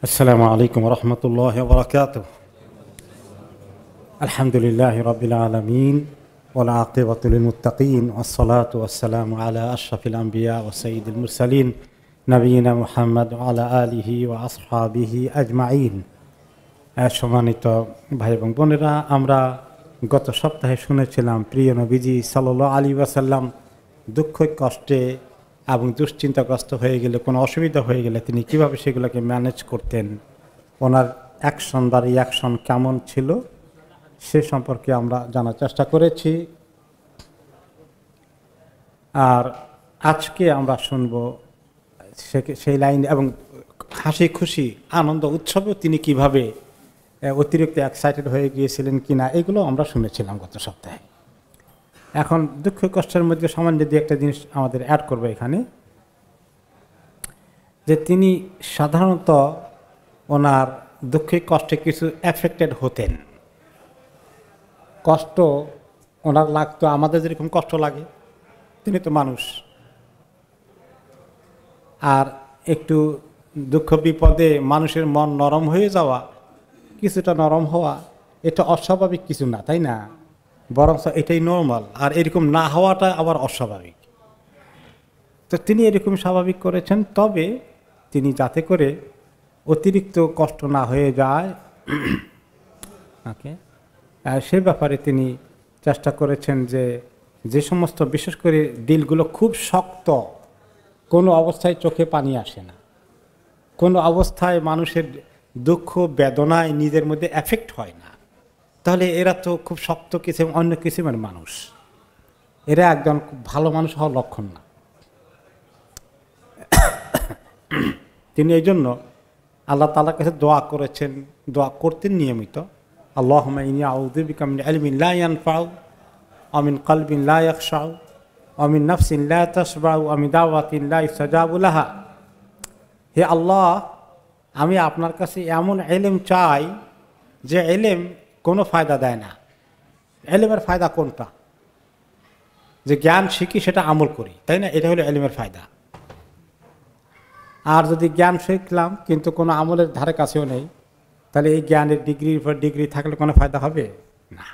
السلام عليكم ورحمة الله وبركاته. الحمد لله رب العالمين والعاقبة للمتقين والصلاة والسلام على أشرف الأنبياء وسيد المرسلين نبينا محمد وعلى آله وأصحابه أجمعين. সম্মানিত ভাই এবং বোনেরা, আমরা গত সপ্তাহে শুনেছিলাম প্রিয় নবীজি সাল্লাল্লাহু আলাইহি ওয়াসাল্লাম দুঃখ কষ্টে এবং দুশ্চিন্তাগ্রস্ত হয়ে গেলে, কোনো অসুবিধা হয়ে গেলে তিনি কিভাবে সেগুলোকে ম্যানেজ করতেন, ওনার অ্যাকশন বা রিয়াকশন কেমন ছিল সে সম্পর্কে আমরা জানার চেষ্টা করেছি। আর আজকে আমরা শুনব সেই লাইন এবং হাসি খুশি আনন্দ উৎসবেও তিনি কিভাবে অতিরিক্ত এক্সাইটেড হয়ে গিয়েছিলেন কিনা, এগুলো আমরা শুনেছিলাম গত সপ্তাহে। এখন দুঃখ কষ্টের মধ্যে সামান্য দিয়ে একটা জিনিস আমাদের অ্যাড করবো এখানে, যে তিনি সাধারণত ওনার দুঃখে কষ্টে কিছু এফেক্টেড হতেন। কষ্ট ওনার লাগতো আমাদের যেরকম কষ্ট লাগে, তিনি তো মানুষ। আর একটু দুঃখ বিপদে মানুষের মন নরম হয়ে যাওয়া, কিছুটা নরম হওয়া, এটা অস্বাভাবিক কিছু না, তাই না? বরং এটাই নর্মাল। আর এরকম না হওয়াটা আবার অস্বাভাবিক। তো তিনি এরকম স্বাভাবিক করেছেন, তবে তিনি যাতে করে অতিরিক্ত কষ্ট না হয়ে যায় ওকে, সে ব্যাপারে তিনি চেষ্টা করেছেন যে সমস্ত বিশেষ করে দিলগুলো খুব শক্ত, কোনো অবস্থায় চোখে পানি আসে না, কোনো অবস্থায় মানুষের দুঃখ বেদনায় নিজের মধ্যে এফেক্ট হয় না, তাহলে এরা তো খুব শক্ত কিছু অন্য কিসিমের মানুষ, এরা একজন ভালো মানুষ হওয়ার লক্ষণ না। তিনি এই জন্য আল্লাহ তাআলার কাছে দোয়া করেছেন, দোয়া করতেন নিয়মিত, আল্লাহুম্মা ইন্নী আউযু বিকা মিন ইলমিন লা ইয়ানফাউ ওয়া মিন কলবিন লা ইয়াখশাউ ওয়া মিন নাফসিন লা তাশবাউ ওয়া মিন দাওয়াতিন লা ইস্তাজাবু লাহা। হে আল্লাহ, আমি আপনার কাছে এমন ইলম চাই যে ইলম কোনো ফায়দা দেয় না। ইলমের ফায়দা কোনটা? যে জ্ঞান শিখি সেটা আমল করি, তাই না? এটা হলো ইলমের ফায়দা। আর যদি জ্ঞান শিখলাম কিন্তু কোনো আমলের ধারে কাছেও নেই, তাহলে এই জ্ঞানের ডিগ্রির উপর ডিগ্রি থাকলে কোনো ফায়দা হবে না।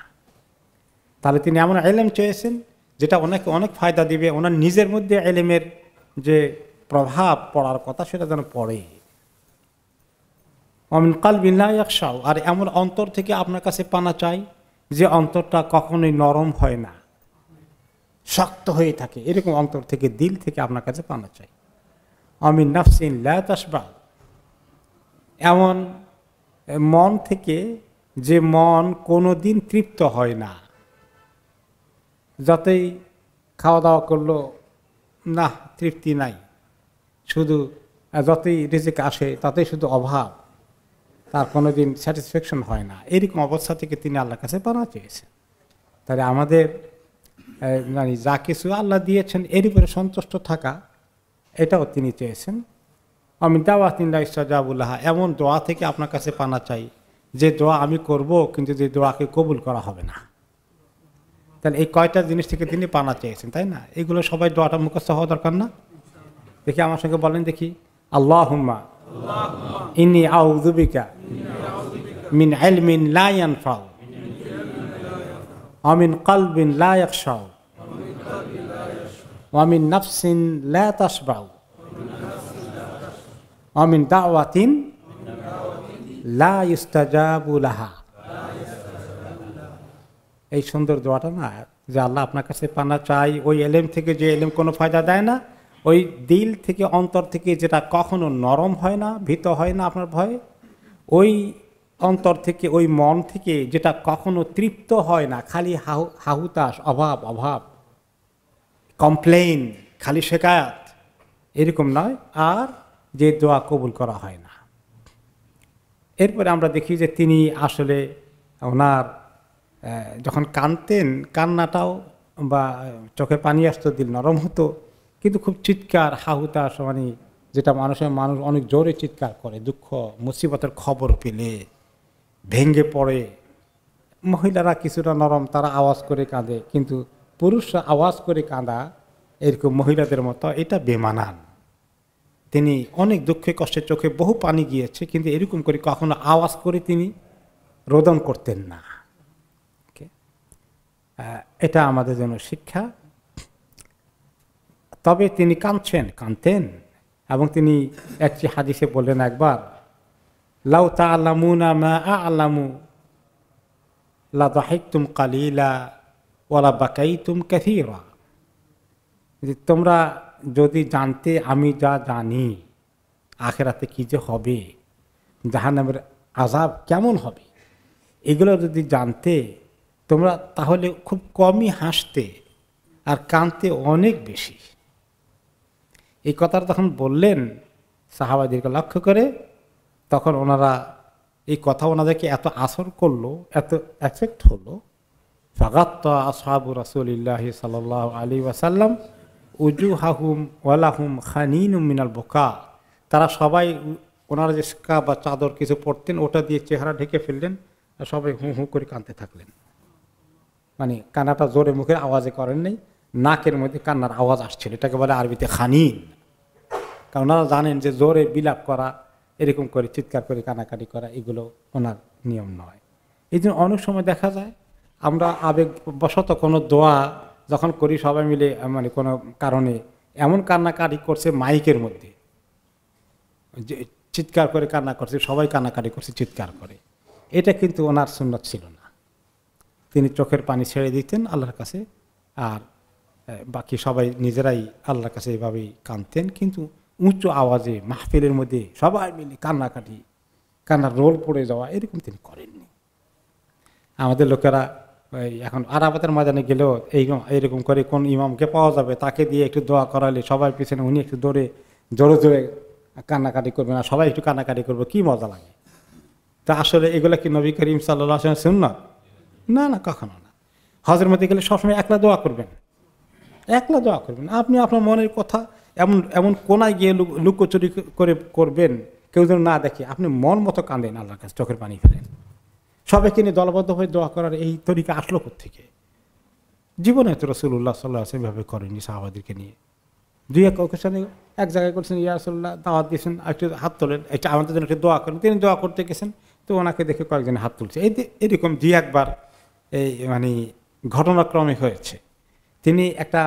তাহলে তিনি এমন ইলম চেয়েছেন যেটা অনেক অনেক ফায়দা দিবে, ওনার নিজের মধ্যে ইলমের যে প্রভাব পড়ার কথা সেটা যেন পড়ে। অমিন কলবিন লা ইয়াখশাউ, আর এমন অন্তর থেকে আপনার কাছে পানা চাই যে অন্তরটা কখনোই নরম হয় না, শক্ত হয়ে থাকে, এরকম অন্তর থেকে, দিল থেকে আপনার কাছে পানা চাই। অমিন নাফসিন লা তাশবাউ, এমন মন থেকে যে মন কোনো দিন তৃপ্ত হয় না, যতই খাওয়া দাওয়া করলো না তৃপ্তি নাই, শুধু যতই রিজিক আসে তাতেই শুধু অভাব, তার কোনো দিন স্যাটিসফ্যাকশন হয় না, এরকম অবস্থা থেকে তিনি আল্লাহর কাছে পানা চেয়েছেন। তাহলে আমাদের মানে যা কিছু আল্লাহ দিয়েছেন এর উপরে সন্তুষ্ট থাকা, এটাও তিনি চেয়েছেন। আমি দাওয়াতিন লা ইস্তাজাবু লাহা, এমন দোয়া থেকে আপনার কাছে পানা চাই যে দোয়া আমি করব কিন্তু যে দোয়াকে কবুল করা হবে না। তাহলে এই কয়টা জিনিস থেকে তিনি পানা চেয়েছেন, তাই না? এগুলো সবাই দোয়াটা মুখস্থ হওয়া দরকার না? দেখি আমার সঙ্গে বলেন দেখি, আল্লাহুম্মা ইন্নী আউযু বিকা মিন ইলমিন লা ইয়ানফাউ ওয়া মিন কলবিন লা ইয়াখশাউ ওয়া মিন নাফসিন লা তাশবাউ ওয়া মিন দাওয়াতিন লা ইস্তাজাবু লাহা। এই সুন্দর দোয়াটা না, যে আল্লাহ আপনার কাছে পানা চাই ওই ইলম থেকে যে ইলম কোনো ফায়দা দেয় না, ওই দিল থেকে অন্তর থেকে যেটা কখনো নরম হয় না, ভীত হয় না আপনার ভয়ে, ওই অন্তর থেকে ওই মন থেকে যেটা কখনো তৃপ্ত হয় না, খালি হাহুতাস, অভাব অভাব, কমপ্লেইন, খালি শেকায়াত, এরকম নয়, আর যে দোয়া কবুল করা হয় না। এরপরে আমরা দেখি যে তিনি আসলে ওনার যখন কাঁদতেন, কান্নাটাও বা চোখে পানি আসতো, দিল নরম হতো, কিন্তু খুব চিৎকার, হাহুতাস, মানে যেটা মানুষ অনেক জোরে চিৎকার করে দুঃখ মুসিবতের খবর পেলে, ভেঙে পড়ে। মহিলারা কিছুটা নরম, তারা আওয়াজ করে কাঁদে, কিন্তু পুরুষরা আওয়াজ করে কাঁদা এরকম মহিলাদের মতো, এটা বেমানান। তিনি অনেক দুঃখে কষ্টে চোখে বহু পানি গিয়েছে, কিন্তু এরকম করে কখনো আওয়াজ করে তিনি রোদন করতেন না। এটা আমাদের জন্য শিক্ষা। তবে তিনি কাঁদতেন, এবং তিনি একটি হাদিসে বললেন একবার, লাউ তা'লামুনা মা আ'লামু লা দাহিকতুম কালিলা ওয়া লা বাকাইতুম কাসীরা। তোমরা যদি জানতে আমি যা জানি আখিরাতে কি যে হবে, জাহান্নামের আযাব কেমন হবে, এগুলো যদি জানতে তোমরা তাহলে খুব কমই হাসতে আর কাঁদতে অনেক বেশি। এই কথাটা তখন বললেন সাহাবাদেরকে লক্ষ্য করে, তখন ওনারা এই কথা ওনাদেরকে এত আসর করলো, এত এফেক্ট হলো, ফাগাত্তা আসহাবু রাসূলিল্লাহি সাল্লাল্লাহু আলাইহি ওয়াসাল্লাম উজুহাহুম ওয়ালাহুম খানিনুম মিনাল বুকা। তারা সবাই ওনারা যে স্কার্ফ বা চাদর কিছু পরতেন ওটা দিয়ে চেহারা ঢেকে ফেললেন, আর সবাই হু হু করে কাঁদতে থাকলেন। মানে কান্নাটা জোরে মুখের আওয়াজে করেন নাই, নাকের মধ্যে কান্নার আওয়াজ আসছিল। এটাকে বলে আরবিতে খানিন। কারণ ওনারা জানেন যে জোরে বিলাপ করা, এরকম করে চিৎকার করে কানাকাটি করা, এগুলো ওনার নিয়ম নয়। এই জন্য অনেক সময় দেখা যায় আমরা আবেগবশত কোনো দোয়া যখন করি সবাই মিলে, মানে কোনো কারণে এমন কান্নাকাটি করছে মাইকের মধ্যে, যে চিৎকার করে কান্না করছে, সবাই কান্নাকাটি করছে চিৎকার করে, এটা কিন্তু ওনার সুন্নাত ছিল না। তিনি চোখের পানি ছেড়ে দিতেন আল্লাহর কাছে, আর বাকি সবাই নিজেরাই আল্লাহর কাছে এভাবেই কাঁদতেন, কিন্তু উঁচু আওয়াজে মাহফিলের মধ্যে সবাই মিলে কান্নাকাটি, কান্নার রোল পড়ে যাওয়া, এরকম তিনি করেননি। আমাদের লোকেরা এখন আরাফাতের ময়দানে গেলেও এইরকম করে কোন ইমামকে পাওয়া যাবে তাকে দিয়ে একটু দোয়া করালে সবাই পিছনে উনি একটু জোরে জোরে কান্নাকাটি করবে না, সবাই একটু কান্নাকাটি করবে, কি মজা লাগে। তা আসলে এগুলো কি নবী করিম সাল্লাল্লাহু আলাইহি ওয়াসাল্লাম সুন্নাত? না না, কখনো না। হজের মধ্যে গেলে সবসময় একলা দোয়া করবেন, একলা দোয়া করবেন। আপনি আপনার মনের কথা এমন এমন কোনায় গিয়ে লুকোচুরি করে করবেন, কেউ যেন না দেখে, আপনি মন মতো কাঁদেন আল্লাহর কাছে, চোখের পানি ফেলেন। সবাইকে নিয়ে দলবদ্ধ হয়ে দোয়া করার এই তরিকা আসলো কোত্থেকে? জীবনে তো রাসূলুল্লাহ সাল্লাল্লাহু আলাইহি ওয়াসাল্লাম এভাবে করেননি সাহাবাদেরকে নিয়ে। দুই এক অকেশনে এক জায়গায় করছেন, ইয়া রাসূলুল্লাহ দাওয়াত দিয়েছেন, একটু হাত তোলেন, এটা আমাদের জন্য একটু দোয়া করেন। তিনি দোয়া করতে গেছেন, তো ওনাকে দেখে কয়েকজন হাত তুলছে। এরকম দুই একবার এই মানে ঘটনাক্রমে হয়েছে। তিনি একটা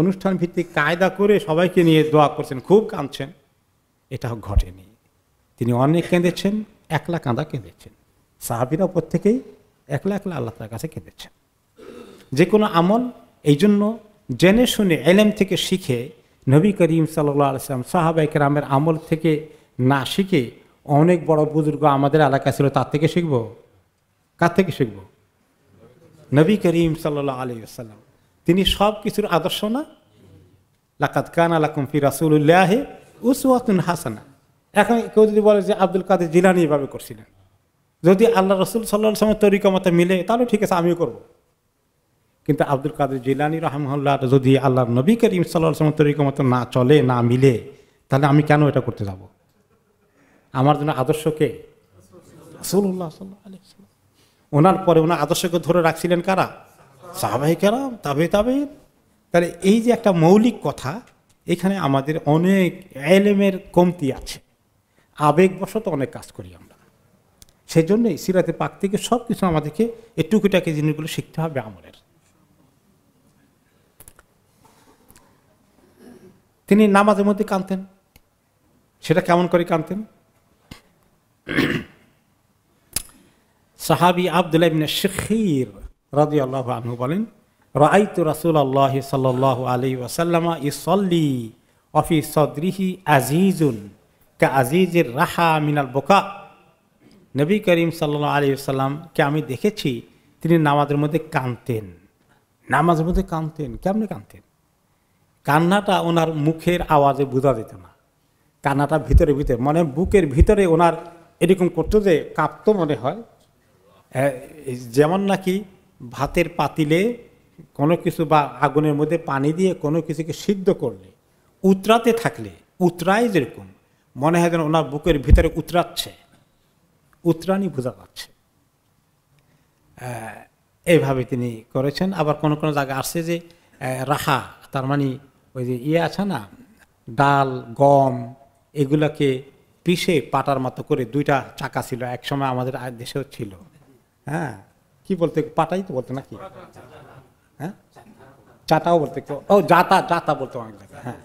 অনুষ্ঠান ভিত্তিক কায়দা করে সবাইকে নিয়ে দোয়া করছেন, খুব কাঁদছেন, এটা ঘটেনি। তিনি অনেক কেঁদেছেন, একলা কেঁদেছেন। সাহাবীরা প্রত্যেকেই একলা আল্লাহ তাআলার কাছে কেঁদেছেন। যে কোনো আমল এই জন্য জেনে শুনে ইলম থেকে শিখে, নবী করিম সাল্লাল্লাহু আলাইহি ওয়াসাল্লাম সাহাবায়ে কেরামের আমল থেকে না শিখে, অনেক বড় বুজুর্গ আমাদের এলাকায় ছিল, তার থেকে শিখবো? কার থেকে শিখবো? নবী করিম সাল্লাল্লাহু আলাইহি ওয়াসাল্লাম। তিনি সব কিছুর আদর্শ না? লাকাদ কানা লাকুম ফি রাসূলিল্লাহি উসওয়াতুন হাসানা। এখন কেউ যদি বলে যে আব্দুল কাদের জিলানী এভাবে করছিলেন, যদি আল্লাহ রাসূল সাল্লাল্লাহু আলাইহি ওয়াসাল্লামের তরিকা মতো মিলে তাহলে ঠিক আছে, আমিও করব। কিন্তু আব্দুল কাদের জিলানী রাহিমাহুল্লাহ যদি আল্লাহর নবী করিম সাল্লাল্লাহু আলাইহি ওয়াসাল্লামের তরিকা মতো না চলে, না মিলে, তাহলে আমি কেন এটা করতে যাব? আমার জন্য আদর্শ কে? রাসূলুল্লাহ সাল্লাল্লাহু আলাইহি ওয়াসাল্লাম। ওনার পরে ওনার আদর্শকে ধরে রাখছিলেন কারা? সাহাবায়ে কেরাম, তাবেঈন। তাহলে এই যে একটা মৌলিক কথা, এখানে আমাদের অনেক ইলমের কমতি আছে, আবেগবশত অনেক কাজ করি আমরা। সেই জন্যই সিরাতে পাক থেকে সব কিছু আমাদেরকে এই টুকিটাকি জিনিসগুলো শিখতে হবে আমলের। তিনি নামাজের মধ্যে কাঁদতেন, সেটা কেমন করে কাঁদতেন? সাহাবী আব্দুল্লাহ ইবনে শিখীর রাদিয়াল্লাহু আনহু বলেন, রাআইতু রাসূলুল্লাহ সাল্লাল্লাহু আলাইহি ওয়াসাল্লাম ইসাল্লি ওয়া ফি সাদরিহি আজিজুন কাআজিজির রাহা মিনাল বুকা। নবী করিম সাল্লাল্লাহু আলাইহি ওয়াসাল্লামকে আমি দেখেছি তিনি নামাজের মধ্যে কাঁদতেন। নামাজের মধ্যে কাঁদতেন, কেমনে কাঁদতেন? কান্নাটা ওনার মুখের আওয়াজে বোঝা যেত না, কান্নাটা ভিতরে মানে বুকের ভিতরে ওনার এরকম করতো যে কাঁপতো মনে হয়। যেমন নাকি ভাতের পাতিলে কোনো কিছু বা আগুনের মধ্যে পানি দিয়ে কোনো কিছুকে সিদ্ধ করলে উতরাতে থাকলে উতরায় যেরকম মনে হয় যেন ওনার বুকের ভিতরে উতরাচ্ছে, উতরানি বোঝা যাচ্ছে। এইভাবে তিনি করেছেন। আবার কোনো কোনো জায়গায় আসছে যে রাহা, তার মানে ওই যে ইয়ে আছে না, ডাল গম এগুলাকে পিষে পাটার মতো করে, দুইটা চাকা ছিল এক সময় আমাদের দেশেও ছিল। হ্যাঁ, কি বলতে, পাটাই তো বলতো নাকি? হ্যাঁ, চাটাও বলতে, ও জাতা, জাতা বলতো অনেক জায়গায়। হ্যাঁ,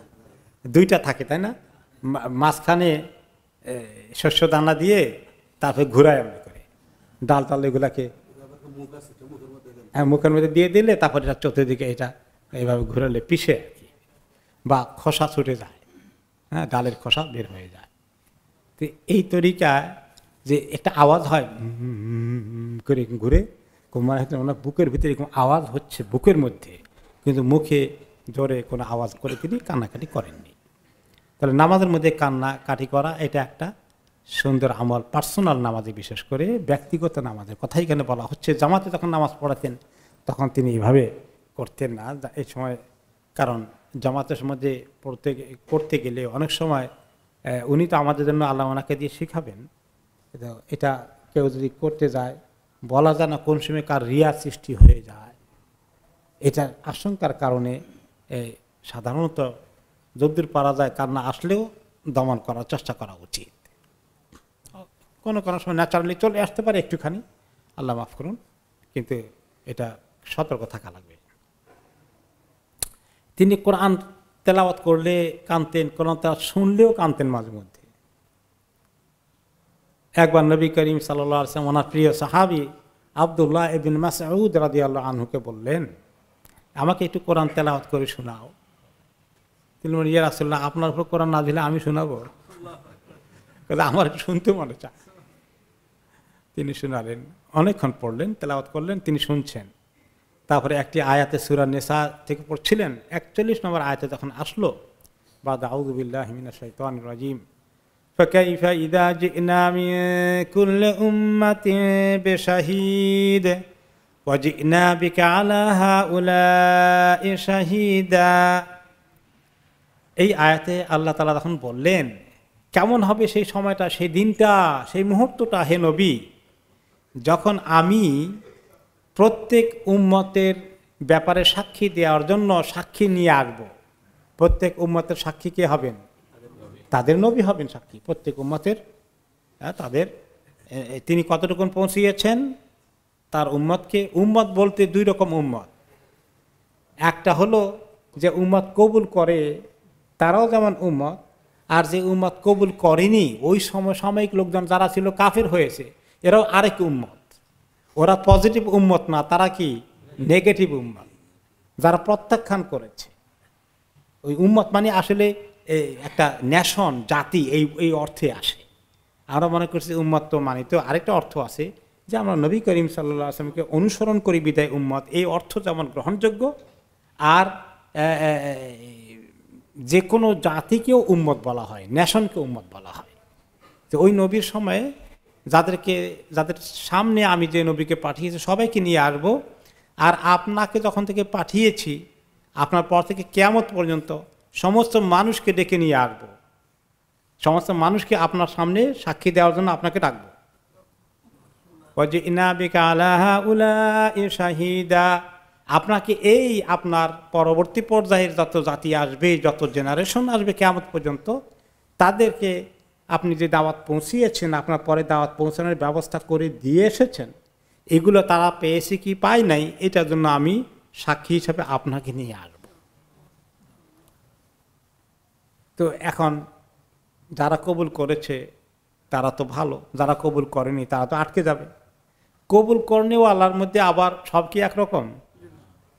দুইটা থাকে তাই না, মাঝখানে শস্য দানা দিয়ে তারপরে ঘুরায় এমনি করে ডাল টাল এগুলাকে, হ্যাঁ মুখের মধ্যে দিয়ে দিলে তারপরে এটা চতুর্দিকে এটা এইভাবে ঘুরালে পিষে আর কি, বা খোসা ছুটে যায়। হ্যাঁ, ডালের খোসা বের হয়ে যায়। তো এই তরিকায় যে একটা আওয়াজ হয় করে ঘুরে, মানে ওনার বুকের ভিতরে এরকম আওয়াজ হচ্ছে বুকের মধ্যে, কিন্তু মুখে জোরে কোনো আওয়াজ করে তিনি কান্নাকাটি করেননি। তাহলে নামাজের মধ্যে কান্নাকাটি করা এটা একটা সুন্দর আমল, পার্সোনাল নামাজে, বিশেষ করে ব্যক্তিগত নামাজের কথাই এখানে বলা হচ্ছে। জামাতে যখন নামাজ পড়াতেন তখন তিনি এভাবে করতেন না এই সময়, কারণ জামাতের মধ্যে পড়তে গেলে অনেক সময় উনি তো আমাদের জন্য আল্লাহ ওনাকে দিয়ে শিখাবেন, এটা কেউ যদি করতে যায় বলা যায় না কোন সময় কার রিয়া সৃষ্টি হয়ে যায়। এটার আশঙ্কার কারণে সাধারণত যদ্দূর পারা যায় কান্না আসলেও দমন করার চেষ্টা করা উচিত। কোনো কোনো সময় ন্যাচারালি চলে আসতে পারে একটুখানি, আল্লাহ মাফ করুন, কিন্তু এটা সতর্ক থাকা লাগবে। তিনি কোরআন তেলাওয়াত করলে কাঁদতেন, কোরআন তেলাওয়াত শুনলেও কাঁদতেন মাঝে মধ্যে। একবার নবী করিম সাল্লাল্লাহু আলাইহি ওয়াসাল্লাম ওনার প্রিয় সাহাবী আব্দুল্লাহ ইবনে মাসউদ রাদিয়াল্লাহু আনহুকে বললেন, আমাকে একটু কোরআন তেলাওয়াত করে শোনাও। তিনি বললেন, ইয়া রাসূলুল্লাহ, আপনার উপর কোরআন নাযিল হলে আমি শোনাবো? আমার শুনতে মনে চায়। তিনি শোনালেন, অনেকক্ষণ পড়লেন, তেলাওয়াত করলেন, তিনি শুনছেন। তারপরে একটি আয়াতে সূরা নিসা থেকে পড়ছিলেন, 41 নম্বর আয়াতে যখন আসলো, বাদ আউযু বিল্লাহি মিনাশ শাইতানির রাজিম, ফাকাইফা ইযা জি'না মিন কুল্লি উম্মাতিন বিশাহীদ ওয়া জি'না বিকা আলা হাউলাই শাহীদা। এই আয়াতে আল্লাহ তাআলা তখন বললেন, কেমন হবে সেই সময়টা, সেই দিনটা, সেই মুহূর্তটা হে নবী, যখন আমি প্রত্যেক উম্মতের ব্যাপারে সাক্ষী দেওয়ার জন্য সাক্ষী নিয়ে আসবো। প্রত্যেক উম্মতের সাক্ষী কে হবেন? তাদের নবী হবেন সাক্ষী, প্রত্যেক উম্মতের। তাদের তিনি কতটুকু পৌঁছিয়েছেন তার উম্মতকে। উম্মত বলতে দুই রকম উম্মত, একটা হলো যে উম্মত কবুল করে তারাও যেমন উম্মত, আর যে উম্মত কবুল করেনি ওই সাময়িক লোকজন যারা ছিল কাফের হয়েছে, এরাও আরেক উম্মত। ওরা পজিটিভ উম্মত না, তারা কি নেগেটিভ উম্মত, যারা প্রত্যাখ্যান করেছে। ওই উম্মত মানে আসলে একটা ন্যাশন, জাতি, এই অর্থে আসে। আমরা মনে করছি উম্মত তো মানে তো আরেকটা অর্থ আছে, যে আমরা নবী করিম সাল্লাল্লাহু আলাইহি ওয়াসাল্লামকে অনুসরণ করি বিদায় উম্মত, এই অর্থ যেমন গ্রহণযোগ্য। আর যে কোনো জাতিকেও উম্মত বলা হয়, ন্যাশনকে উম্মত বলা হয়। তো ওই নবীর সময়ে যাদের সামনে আমি যে নবীকে পাঠিয়েছি সবাইকে নিয়ে আসবো। আর আপনাকে যখন থেকে পাঠিয়েছি আপনার পর থেকে কিয়ামত পর্যন্ত সমস্ত মানুষকে ডেকে নিয়ে আসবো, সমস্ত মানুষকে আপনার সামনে সাক্ষী দেওয়ার জন্য আপনাকে ডাকবো। আপনাকে এই আপনার পরবর্তী পর্যায়ের যত জাতি আসবে, যত জেনারেশন আসবে কিয়ামত পর্যন্ত, তাদেরকে আপনি যে দাওয়াত পৌঁছিয়েছেন, আপনার পরে দাওয়াত পৌঁছানোর ব্যবস্থা করে দিয়ে এসেছেন, এগুলো তারা পেয়েছে কি পায় নাই, এটার জন্য আমি সাক্ষী হিসাবে আপনাকে নিয়ে আসব। তো এখন যারা কবুল করেছে তারা তো ভালো, যারা কবুল করেনি তারা তো আটকে যাবে। কবুল করলেও আল্লাহর মধ্যে আবার সব কি একরকম?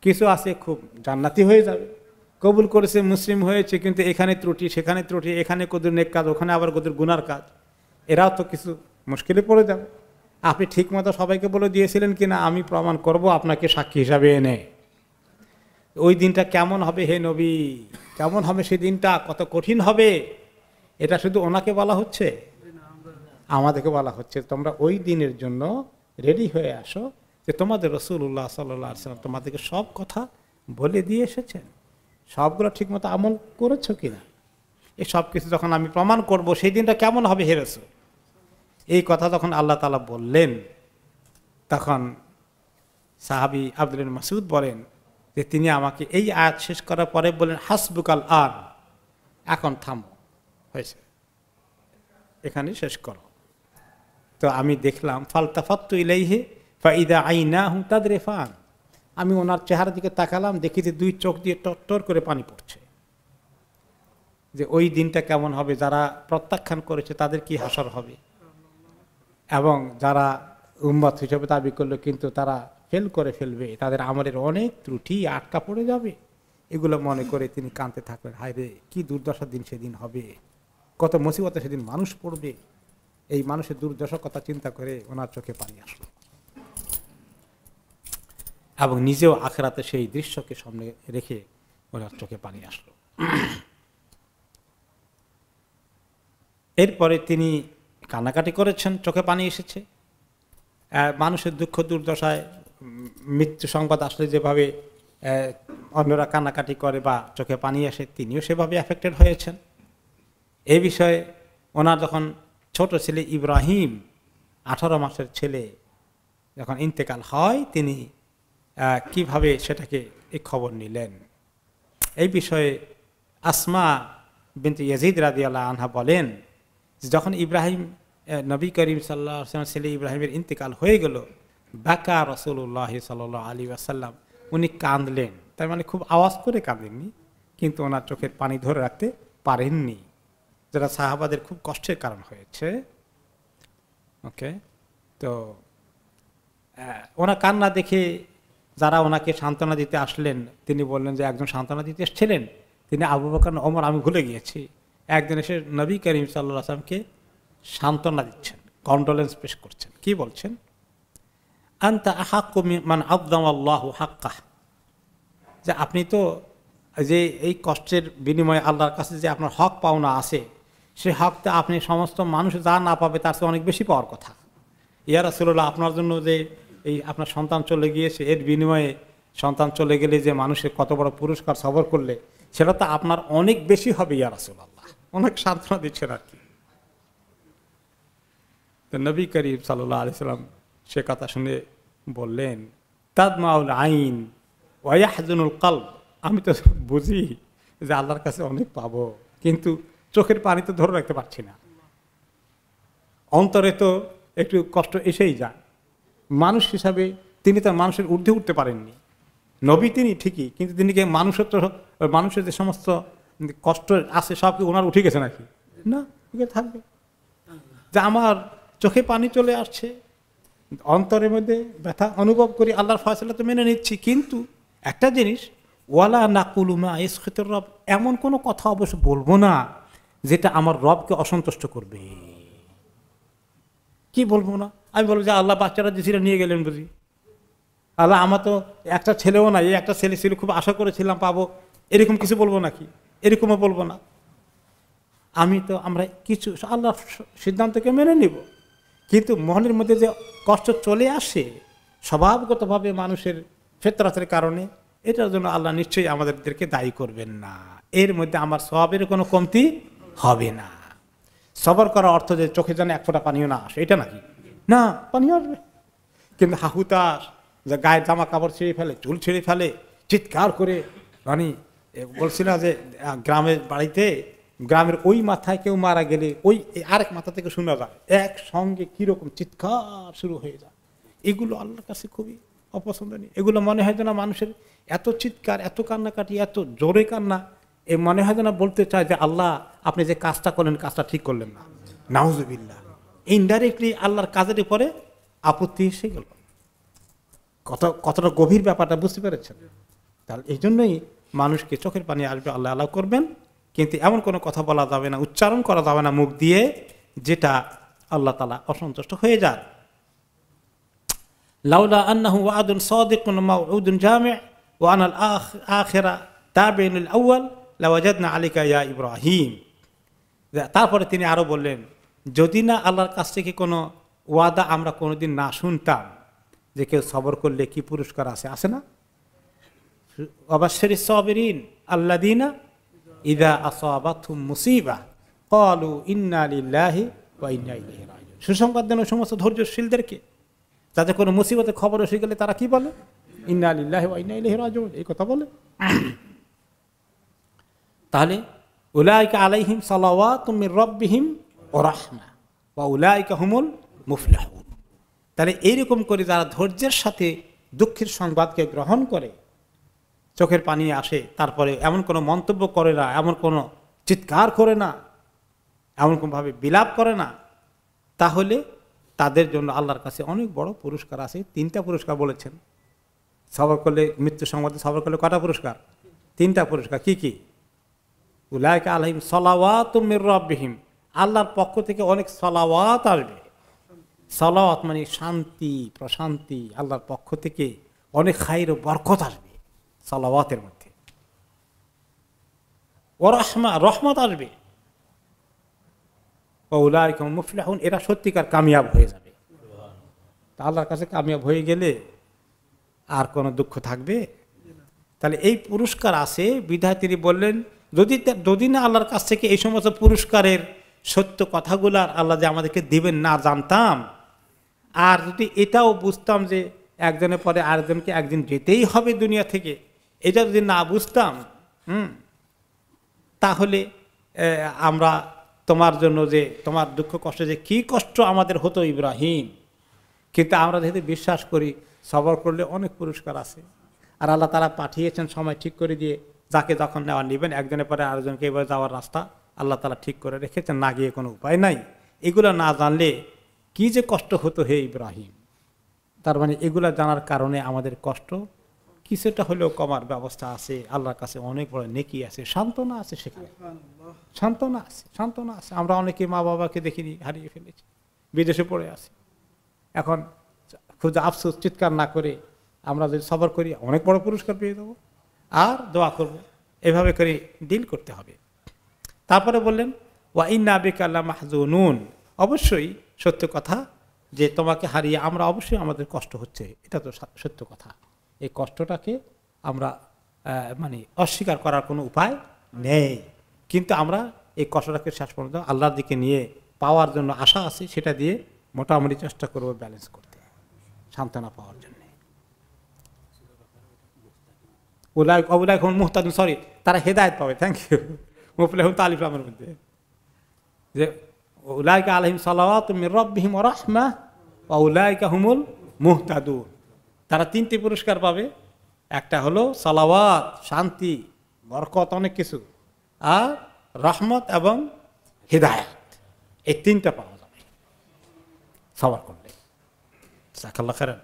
কিছু আছে খুব জান্নাতি হয়ে যাবে। কবুল করেছে, মুসলিম হয়েছে, কিন্তু এখানে ত্রুটি, সেখানে ত্রুটি, এখানে কদুর নেক কাজ, ওখানে আবার কদুর গুনার কাজ, এরাও তো কিছু মুশকিলে পড়ে যাবে। আপনি ঠিকমতো সবাইকে বলে দিয়েছিলেন কিনা আমি প্রমাণ করব আপনাকে সাক্ষী হিসাবে এনে। ওই দিনটা কেমন হবে হে নবী, কেমন হবে সেই দিনটা, কত কঠিন হবে, এটা শুধু ওনাকে বলা হচ্ছে, আমাদেরকে বলা হচ্ছে তোমরা ওই দিনের জন্য রেডি হয়ে আসো, যে তোমাদের রাসূলুল্লাহ সাল্লাল্লাহু আলাইহি ওয়াসাল্লাম তোমাদেরকে সব কথা বলে দিয়ে এসেছেন, সবগুলো ঠিকমতো আমল করেছো কিনা, এই সব কিছু যখন আমি প্রমাণ করব সেই দিনটা কেমন হবে হে রাসূল। এই কথা যখন আল্লাহ তাআলা বললেন, তখন সাহাবী আব্দুল্লাহ ইবনে মাসউদ বলেন যে তিনি আমাকে এই আয়াত শেষ করার পরে বলেন, হাসবুকাল আন, এখন থামো, হয়েছে, এখানে শেষ করো। তো আমি দেখলাম ফালতাফাত্তু ইলাইহি ফাইদা আইনাহু তাদরিফান, আমি ওনার চেহারা দিকে তাকালাম, দেখি যে দুই চোখ দিয়ে টর করে পানি পড়ছে। যে ওই দিনটা কেমন হবে, যারা প্রত্যাখ্যান করেছে তাদের কি হাসর হবে, এবং যারা উম্মত হিসেবে দাবি করলো কিন্তু তারা ফেল করে ফেলবে, তাদের আমলের অনেক ত্রুটি আটকা পড়ে যাবে, এগুলো মনে করে তিনি কাঁদতে থাকলেন। হায় রে, কি দুর্দশার দিন সেদিন হবে, কত মুসিবতে সেদিন মানুষ পড়বে। এই মানুষের দুর্দশার কথা চিন্তা করে ওনার চোখে পানি আসলো, এবং নিজেও আখেরাতে সেই দৃশ্যকে সামনে রেখে ওনার চোখে পানি আসলো। এরপরে তিনি কান্নাকাটি করেছেন, চোখে পানি এসেছে। মানুষের দুঃখ দুর্দশায় মৃত্যু সংবাদ আসলে যেভাবে অন্যরা কান্নাকাটি করে বা চোখে পানি আসে, তিনিও সেভাবে অ্যাফেক্টেড হয়েছেন। এই বিষয়ে ওনার যখন ছোট ছেলে ইব্রাহিম 18 মাসের ছেলে যখন ইন্তেকাল হয়, তিনি কিভাবে সেটাকে এই খবর নিলেন, এই বিষয়ে আসমা বিনতে ইয়াজিদ রাদিয়াল্লাহু আনহা বলেন, যখন ইব্রাহিম নবী করিম সাল্লাল্লাহু আলাইহি ওয়াসাল্লাম ছেলে ইব্রাহিমের ইন্তেকাল হয়ে গেল, বাকা রাসূলুল্লাহ সাল্লাল্লাহু আলাইহি ওয়াসাল্লাম, উনি কাঁদলেন। তার মানে খুব আওয়াজ করে কাঁদেননি, কিন্তু ওনার চোখের পানি ধরে রাখতে পারেননি, যেটা সাহাবাদের খুব কষ্টের কারণ হয়েছে। ওকে, তো ওনার কান্না দেখে যারা ওনাকে সান্ত্বনা দিতে আসলেন, তিনি বললেন যে একজন সান্ত্বনা দিতে এসেছিলেন, তিনি আবু বকর ওমর, আমি ভুলে গিয়েছি। একদিন এসে নবী করিম সাল্লাল্লাহু আলাইহি ওয়াসাল্লামকে সান্ত্বনা দিচ্ছেন, কন্ডোলেন্স পেশ করছেন। কি বলছেন? আনতা আহাক্কু মান আযযামাল্লাহু হাক্কাহ, যে আপনি তো যে এই কষ্টের বিনিময়ে আল্লাহর কাছে যে আপনার হক পাওনা আছে, সে হকটা আপনি সমস্ত মানুষ যা না পাবে তার চেয়ে অনেক বেশি পাওয়ার কথা। ইয়া রাসূলুল্লাহ, আপনার জন্য যে এই আপনার সন্তান চলে গিয়েছে, এর বিনিময়ে সন্তান চলে গেলে যে মানুষের কত বড় পুরস্কার সবর করলে, সেটা তো আপনার অনেক বেশি হবে ইয়া রাসূলুল্লাহ। অনেক সান্ত্বনা দিচ্ছেন আর কি। তো নবী করিম সাল্লাল্লাহু আলাইহি সাল্লাম সে কথা শুনে বললেন, তাদমাউল আইন ওয়া ইয়াহজানুল কলব, আমি তো বুঝি যে আল্লাহর কাছে অনেক পাবো, কিন্তু চোখের পানি তো ধরে রাখতে পারছি না, অন্তরে তো একটু কষ্ট এসেই যায়। মানুষ হিসাবে তিনি তার মানুষের ঊর্ধ্বে উঠতে পারেননি। নবী তিনি ঠিকই, কিন্তু তিনি কি মানুষের মানুষের যে সমস্ত কষ্ট আছে সব কি ওনার উঠে গেছে নাকি? না, থাকবে। যে আমার চোখে পানি চলে আসছে, অন্তরের মধ্যে ব্যথা অনুভব করি, আল্লাহর ফয়সালা তো মেনে নিচ্ছি, কিন্তু একটা জিনিস, ওয়ালা নাকুলু মা ইসখিতুর রব, এমন কোনো কথা অবশ্য বলবো না যেটা আমার রবকে অসন্তুষ্ট করবে। কি বলবো না? আমি বলবো যে আল্লাহ বাচ্চারা যে ছিল নিয়ে গেলেন বুঝি, আল্লাহ আমার তো একটা ছেলেও না, এই একটা ছেলে ছিল, খুব আশা করেছিলাম পাবো, এরকম কিছু বলবো নাকি? এরকমও বলবো না। আমরা কিছু আল্লাহর সিদ্ধান্তকে মেনে নিব, কিন্তু মনের মধ্যে যে কষ্ট চলে আসে স্বভাবগতভাবে মানুষের ফিতরাতের কারণে, এটার জন্য আল্লাহ নিশ্চয়ই আমাদেরকে দায়ী করবেন না। এর মধ্যে আমার সওয়াবের কোনো কমতি হবে না। সবর করার অর্থ যে চোখে যেন এক ফোঁটা পানিও না আসে, এটা নাকি? না, পানি আসবে, কিন্তু হাহুতাস, যে গায়ের জামা কাপড় ছিঁড়ে ফেলে, চুল ছিঁড়ে ফেলে, চিৎকার করে। মানে বলছি না যে গ্রামের বাড়িতে, গ্রামের ওই মাথায় কেউ মারা গেলে ওই আরেক মাথা থেকে শোনা যায় একসঙ্গে কিরকম চিৎকার শুরু হয়ে যায়। এগুলো আল্লাহর কাছে খুবই অপছন্দনীয়। এগুলো মনে হয় যেন মানুষের এত চিৎকার, এত কান্নাকাটি, এত জোরে কান্না, এ মনে হয় যেন বলতে চায় যে আল্লাহ আপনি যে কাজটা করলেন কাজটা ঠিক করলেন না, নাউজুবিল্লাহ। ইনডাইরেক্টলি আল্লাহর কাজের উপরে আপত্তি এসে গেল। কতটা গভীর ব্যাপারটা বুঝতে পেরেছেন? তাহলে এই জন্যই মানুষকে চোখের পানি আসবে, আল্লাহ আল্লাহ করবেন, কিন্তু এমন কোনো কথা বলা যাবে না, উচ্চারণ করা যাবে না মুখ দিয়ে, যেটা আল্লাহ তাআলা অসন্তুষ্ট হয়ে যায়। লাউলা আন্নাহু ওয়াদুন সাদিকুন মাউউদুন জামি' ওয়া আনাল আখিরা তাবিউল আউয়াল লাওয়াজাদনা আলাইকা ইয়া ইব্রাহিম। তারপরে তিনি আরো বললেন, যদি না আল্লাহর কাছ থেকে কোনো ওয়াদা আমরা কোনোদিন না শুনতাম যে কেউ সবর করলে কি পুরস্কার আছে না? ওয়াবাশশিরিস সাবিরিন আল্লাযীনা ইযা আসাবাতহুম মুসিবা ক্বালু ইন্না লিল্লাহি ওয়া ইন্না ইলাইহি রাজিউন। সুসংবাদ দেন সমস্ত ধৈর্যশীলদেরকে, যাতে কোনো মুসিবতের খবর এসে গেলে তারা কি বলে? ইন্না লিল্লাহি ওয়া ইন্না ইলাইহি রাজিউন, এই কথা বলে। তাহলে উলাইকা আলাইহিম সালাওয়াতুম মির রাব্বিহিম ওয়া রাহমা ওয়া উলাইকা হুমুল মুফলিহুন। তাহলে এইরকম করে যারা ধৈর্যের সাথে দুঃখের সংবাদকে গ্রহণ করে, চোখের পানি আসে, তারপরে এমন কোনো মন্তব্য করে না, এমন কোনো চিৎকার করে না, এমন কোনোভাবে বিলাপ করে না, তাহলে তাদের জন্য আল্লাহর কাছে অনেক বড় পুরস্কার আছে। 3টা পুরস্কার বলেছেন। সবর করলে, মৃত্যু সংবাদে সবর করলে কটা পুরস্কার? 3টা পুরস্কার। কি কি? উলাইকা আলাইহিম সালাওয়াতুম মির রাব্বিহিম, আল্লাহর পক্ষ থেকে অনেক সালাওয়াত আসবে। সালাওয়াত মানে শান্তি, প্রশান্তি, আল্লাহর পক্ষ থেকে অনেক খাইর ও বরকত আসবে সালাওয়াতের মধ্যে। ওয়া রাহমা, রহমত আসবে। ওয়া উলাইকা হুমুল মুফলিহুন, এরা সত্যিকার কামিয়াব হয়ে যাবে। তা আল্লাহর কাছে কামিয়াব হয়ে গেলে আর কোনো দুঃখ থাকবে? তাহলে এই পুরস্কার আছে বিধায় তিনি বললেন, যদি না আল্লাহর কাছ থেকে এই সমস্ত পুরস্কারের সত্য কথাগুলার আল্লাহ যে আমাদেরকে দিবেন না জানতাম, আর যদি এটাও বুঝতাম যে একজনের পরে আরেকজনকে একদিন যেতেই হবে দুনিয়া থেকে, এটা যদি না বুঝতাম, তাহলে আমরা তোমার জন্য যে তোমার দুঃখ কষ্ট, যে কি কষ্ট আমাদের হতো ইব্রাহিম। কিন্তু আমরা যেহেতু বিশ্বাস করি সবর করলে অনেক পুরস্কার আছে, আর আল্লাহ তারা পাঠিয়েছেন সময় ঠিক করে দিয়ে, যাকে যখন নেওয়া নেবেন, একজনের পরে আরেকজনকে এবার যাওয়ার রাস্তা আল্লাহ তালা ঠিক করে রেখেছেন, না গিয়ে কোনো উপায় নাই। এগুলো না জানলে কি যে কষ্ট হতো হে ইব্রাহিম। তার মানে এগুলা জানার কারণে আমাদের কষ্ট কিছুটা হলেও কমার ব্যবস্থা আছে। আল্লাহর কাছে অনেক বড় নেকি আছে, সান্ত্বনা আছে, সেখানে সান্ত্বনা আছে, সান্ত্বনা আছে। আমরা অনেকে মা বাবাকে দেখিনি, হারিয়ে ফেলেছি, বিদেশে পড়ে আছি। এখন খুব আফসোস, চিৎকার না করে আমরা যদি সবর করি অনেক বড় পুরস্কার পেয়ে দেবো, আর দোয়া করব, এভাবে করে ডিল করতে হবে। তারপরে বললেন ওয়া ইন্না বিকা লামাহজুনুন, অবশ্যই সত্য কথা যে তোমাকে হারিয়ে আমরা অবশ্যই আমাদের কষ্ট হচ্ছে, এটা তো সত্য কথা। এই কষ্টটাকে আমরা মানে অস্বীকার করার কোনো উপায় নেই, কিন্তু আমরা এই কষ্টটাকে শেষ পর্যন্ত আল্লাহর দিকে নিয়ে পাওয়ার জন্য আশা আছে, সেটা দিয়ে মোটামুটি চেষ্টা করবো ব্যালেন্স করতে, সান্ত্বনা পাওয়ার জন্য। মুহতাদুন, সরি, তারা হেদায়েত পাবে। Thank you. মুফলিহুন তালিফ আমার মধ্যে যে উলাইকা আলাইহিম সালাওয়াতুম মির রাব্বিহিম ওয়া রাহমা ওয়া উলাইকা হুমুল মুহতাদুন। তারা 3টি পুরস্কার পাবে। একটা হলো সালাওয়াত, শান্তি, বরকত, অনেক কিছু, আর রহমত এবং হিদায়াত, এই 3টা পাওয়া যাবে সবার করলে। জাযাকাল্লাহু খাইরান।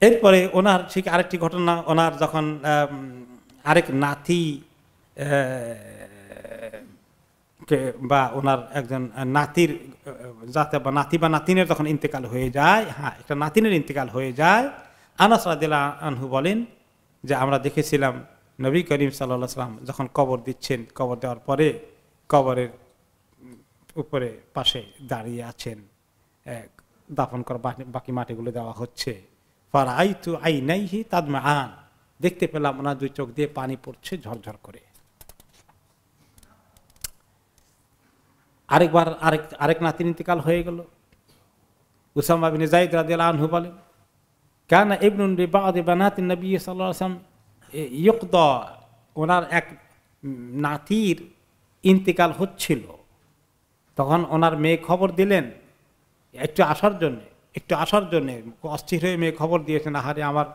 এরপরে ওনার ঠিক আরেকটি ঘটনা, ওনার যখন আরেক নাতি বা ওনার একজন নাতির যাতে বা নাতি বা নাতিনের যখন ইন্তেকাল হয়ে যায়, একটা নাতিনের ইন্তেকাল হয়ে যায়, আনাস রাদিয়াল্লাহু আনহু বলেন যে আমরা দেখেছিলাম নবী করিম সাল্লাল্লাহু আলাইহি ওয়াসাল্লাম যখন কবর দিচ্ছেন, কবর দেওয়ার পরে কবরের উপরে পাশে দাঁড়িয়ে আছেন, দাফন করা বাকি মাটিগুলো দেওয়া হচ্ছে। ফারাআইতু আইনাইহি তাদমাআন, দেখতে পেলাম ওনার 2 চোখ দিয়ে পানি পড়ছে ঝরঝর করে। আরেকবার আরেক নাতির ইন্তেকাল হয়ে গেল। উসামা বিন যায়েদ রাদিয়াল্লাহু আনহু বলেন কানা ইবনুন লিবাদি বানাতিন নবী সাল্লাল্লাহু আলাইহি ওয়াসাল্লাম ইউকদা, ওনার এক নাতির ইন্তেকাল হচ্ছিল, তখন ওনার মেয়ে খবর দিলেন একটু আসার জন্যে, অস্থির হয়ে মেয়ে খবর দিয়েছেন, আহারে আমার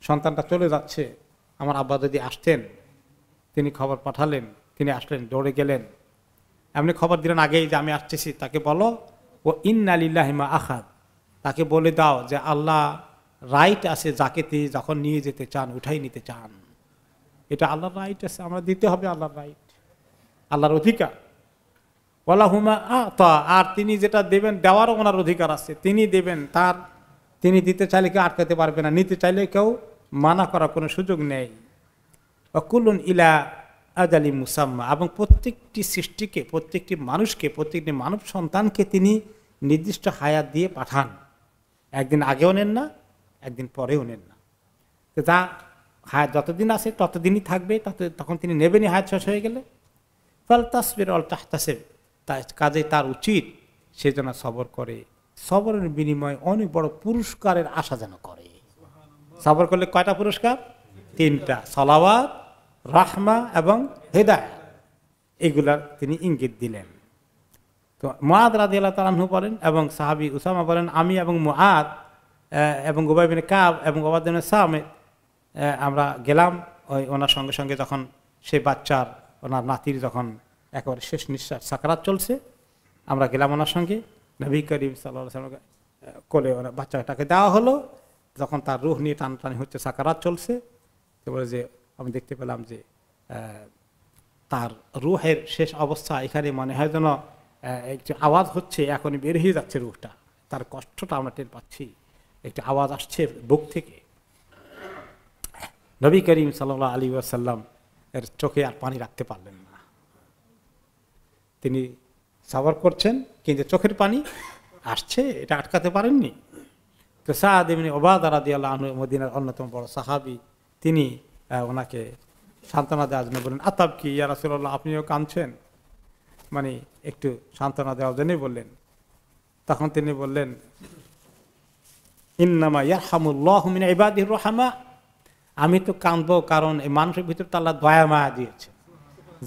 সন্তানটা চলে যাচ্ছে, আমার আব্বা যদি আসতেন। তিনি খবর পাঠালেন, তিনি আসলেন, দৌড়ে গেলেন, এমনি খবর দিলেন আগেই যে আমি আসতেছি, তাকে বলো ও ইন্না লিল্লাহি মা আখাদ, তাকে বলে দাও যে আল্লাহ রাইট আছে, যাকে তিনি যখন নিয়ে যেতে চান উঠাই নিতে চান, এটা আল্লাহর রাইট আছে, আমরা দিতে হবে, আল্লাহর রাইট, আল্লাহর অধিকার। ওয়ালাহুমা আতা, আর তিনি যেটা দেবেন দেওয়ারও ওনার অধিকার আছে, তিনি দেবেন, তিনি দিতে চাইলে কেউ আটকাতে পারবে না, নিতে চাইলে কেউ মানা করার কোনো সুযোগ নেই। কুল্লুন ইলা আজালি মুসাম্মা, এবং প্রত্যেকটি সৃষ্টিকে, প্রত্যেকটি মানুষকে, প্রত্যেকটি মানব সন্তানকে তিনি নির্দিষ্ট হায়াত দিয়ে পাঠান, একদিন আগেও নেন না, একদিন পরেও নেন না। তো তা হায়াত যতদিন আছে ততদিনই থাকবে, তখন তিনি নেবেনই হায়াত শেষ হয়ে গেলে। ফাল তাসবির আল তাহতাসিব, কাজে তার উচিত সে যেন সবর করে, সবরের বিনিময়ে অনেক বড় পুরস্কারের আশা যেন করে। সবর করলে কয়টা পুরস্কার? 3টা, সালাওয়াত, রাহমা এবং হিদায়াত। এগুলার তিনি ইঙ্গিত দিলেন। তো মুআদ রাদিয়াল্লাহু তাআলা আনহু বলেন এবং সাহাবী উসামা বলেন, আমি এবং মুআদ এবং উবাই বিন কাব এবং উবাদা বিন সামিত আমরা গেলাম ওনার সঙ্গে সঙ্গে, যখন সে বাচ্চার ওনার নাতির যখন একেবারে শেষ নিঃশ্বাস সাকরাত চলছে, আমরা গেলাম ওনার সঙ্গে। নবী করিম সাল্লাল্লাহু আলাইহি ওয়াসাল্লাম কোলে ওনার বাচ্চাটাকে দেওয়া হলো। যখন তার রূহ নিয়ে টানটানি হচ্ছে, সাকারাত চলছে, তো বলে যে আমি দেখতে পেলাম যে তার রুহের শেষ অবস্থা এখানে মনে হয় যেন একটু আওয়াজ হচ্ছে, এখনই বের হয়ে যাচ্ছে রুহটা, তার কষ্টটা আমরা টের পাচ্ছি, একটু আওয়াজ আসছে বুক থেকে। নবী করিম সাল্লাল্লাহু আলাইহি ওয়াসাল্লাম এর চোখে আর পানি রাখতে পারলেন না। তিনি সবর করছেন, কিন্তু চোখের পানি আসছে, এটা আটকাতে পারেননি। তো সাদ ইবনে উবাদা রাদিয়াল্লাহু আনহু মদিনার অন্যতম বড় সাহাবী, তিনি ওনাকে সান্ত্বনা দেওয়ার জন্য বললেন, আতাবকি ইয়া রাসূলুল্লাহ, আপনিও কাঁদছেন, মানে একটু সান্ত্বনা দেওয়ার জন্যই বললেন। তখন তিনি বললেন, ইন্নামা ইয়ারহামুল্লাহু মিন ইবাদিহির রুহামা, আমি তো কাঁদবো কারণ এই মানুষের ভিতর তো আল্লাহ দয়া মায়া দিয়েছে,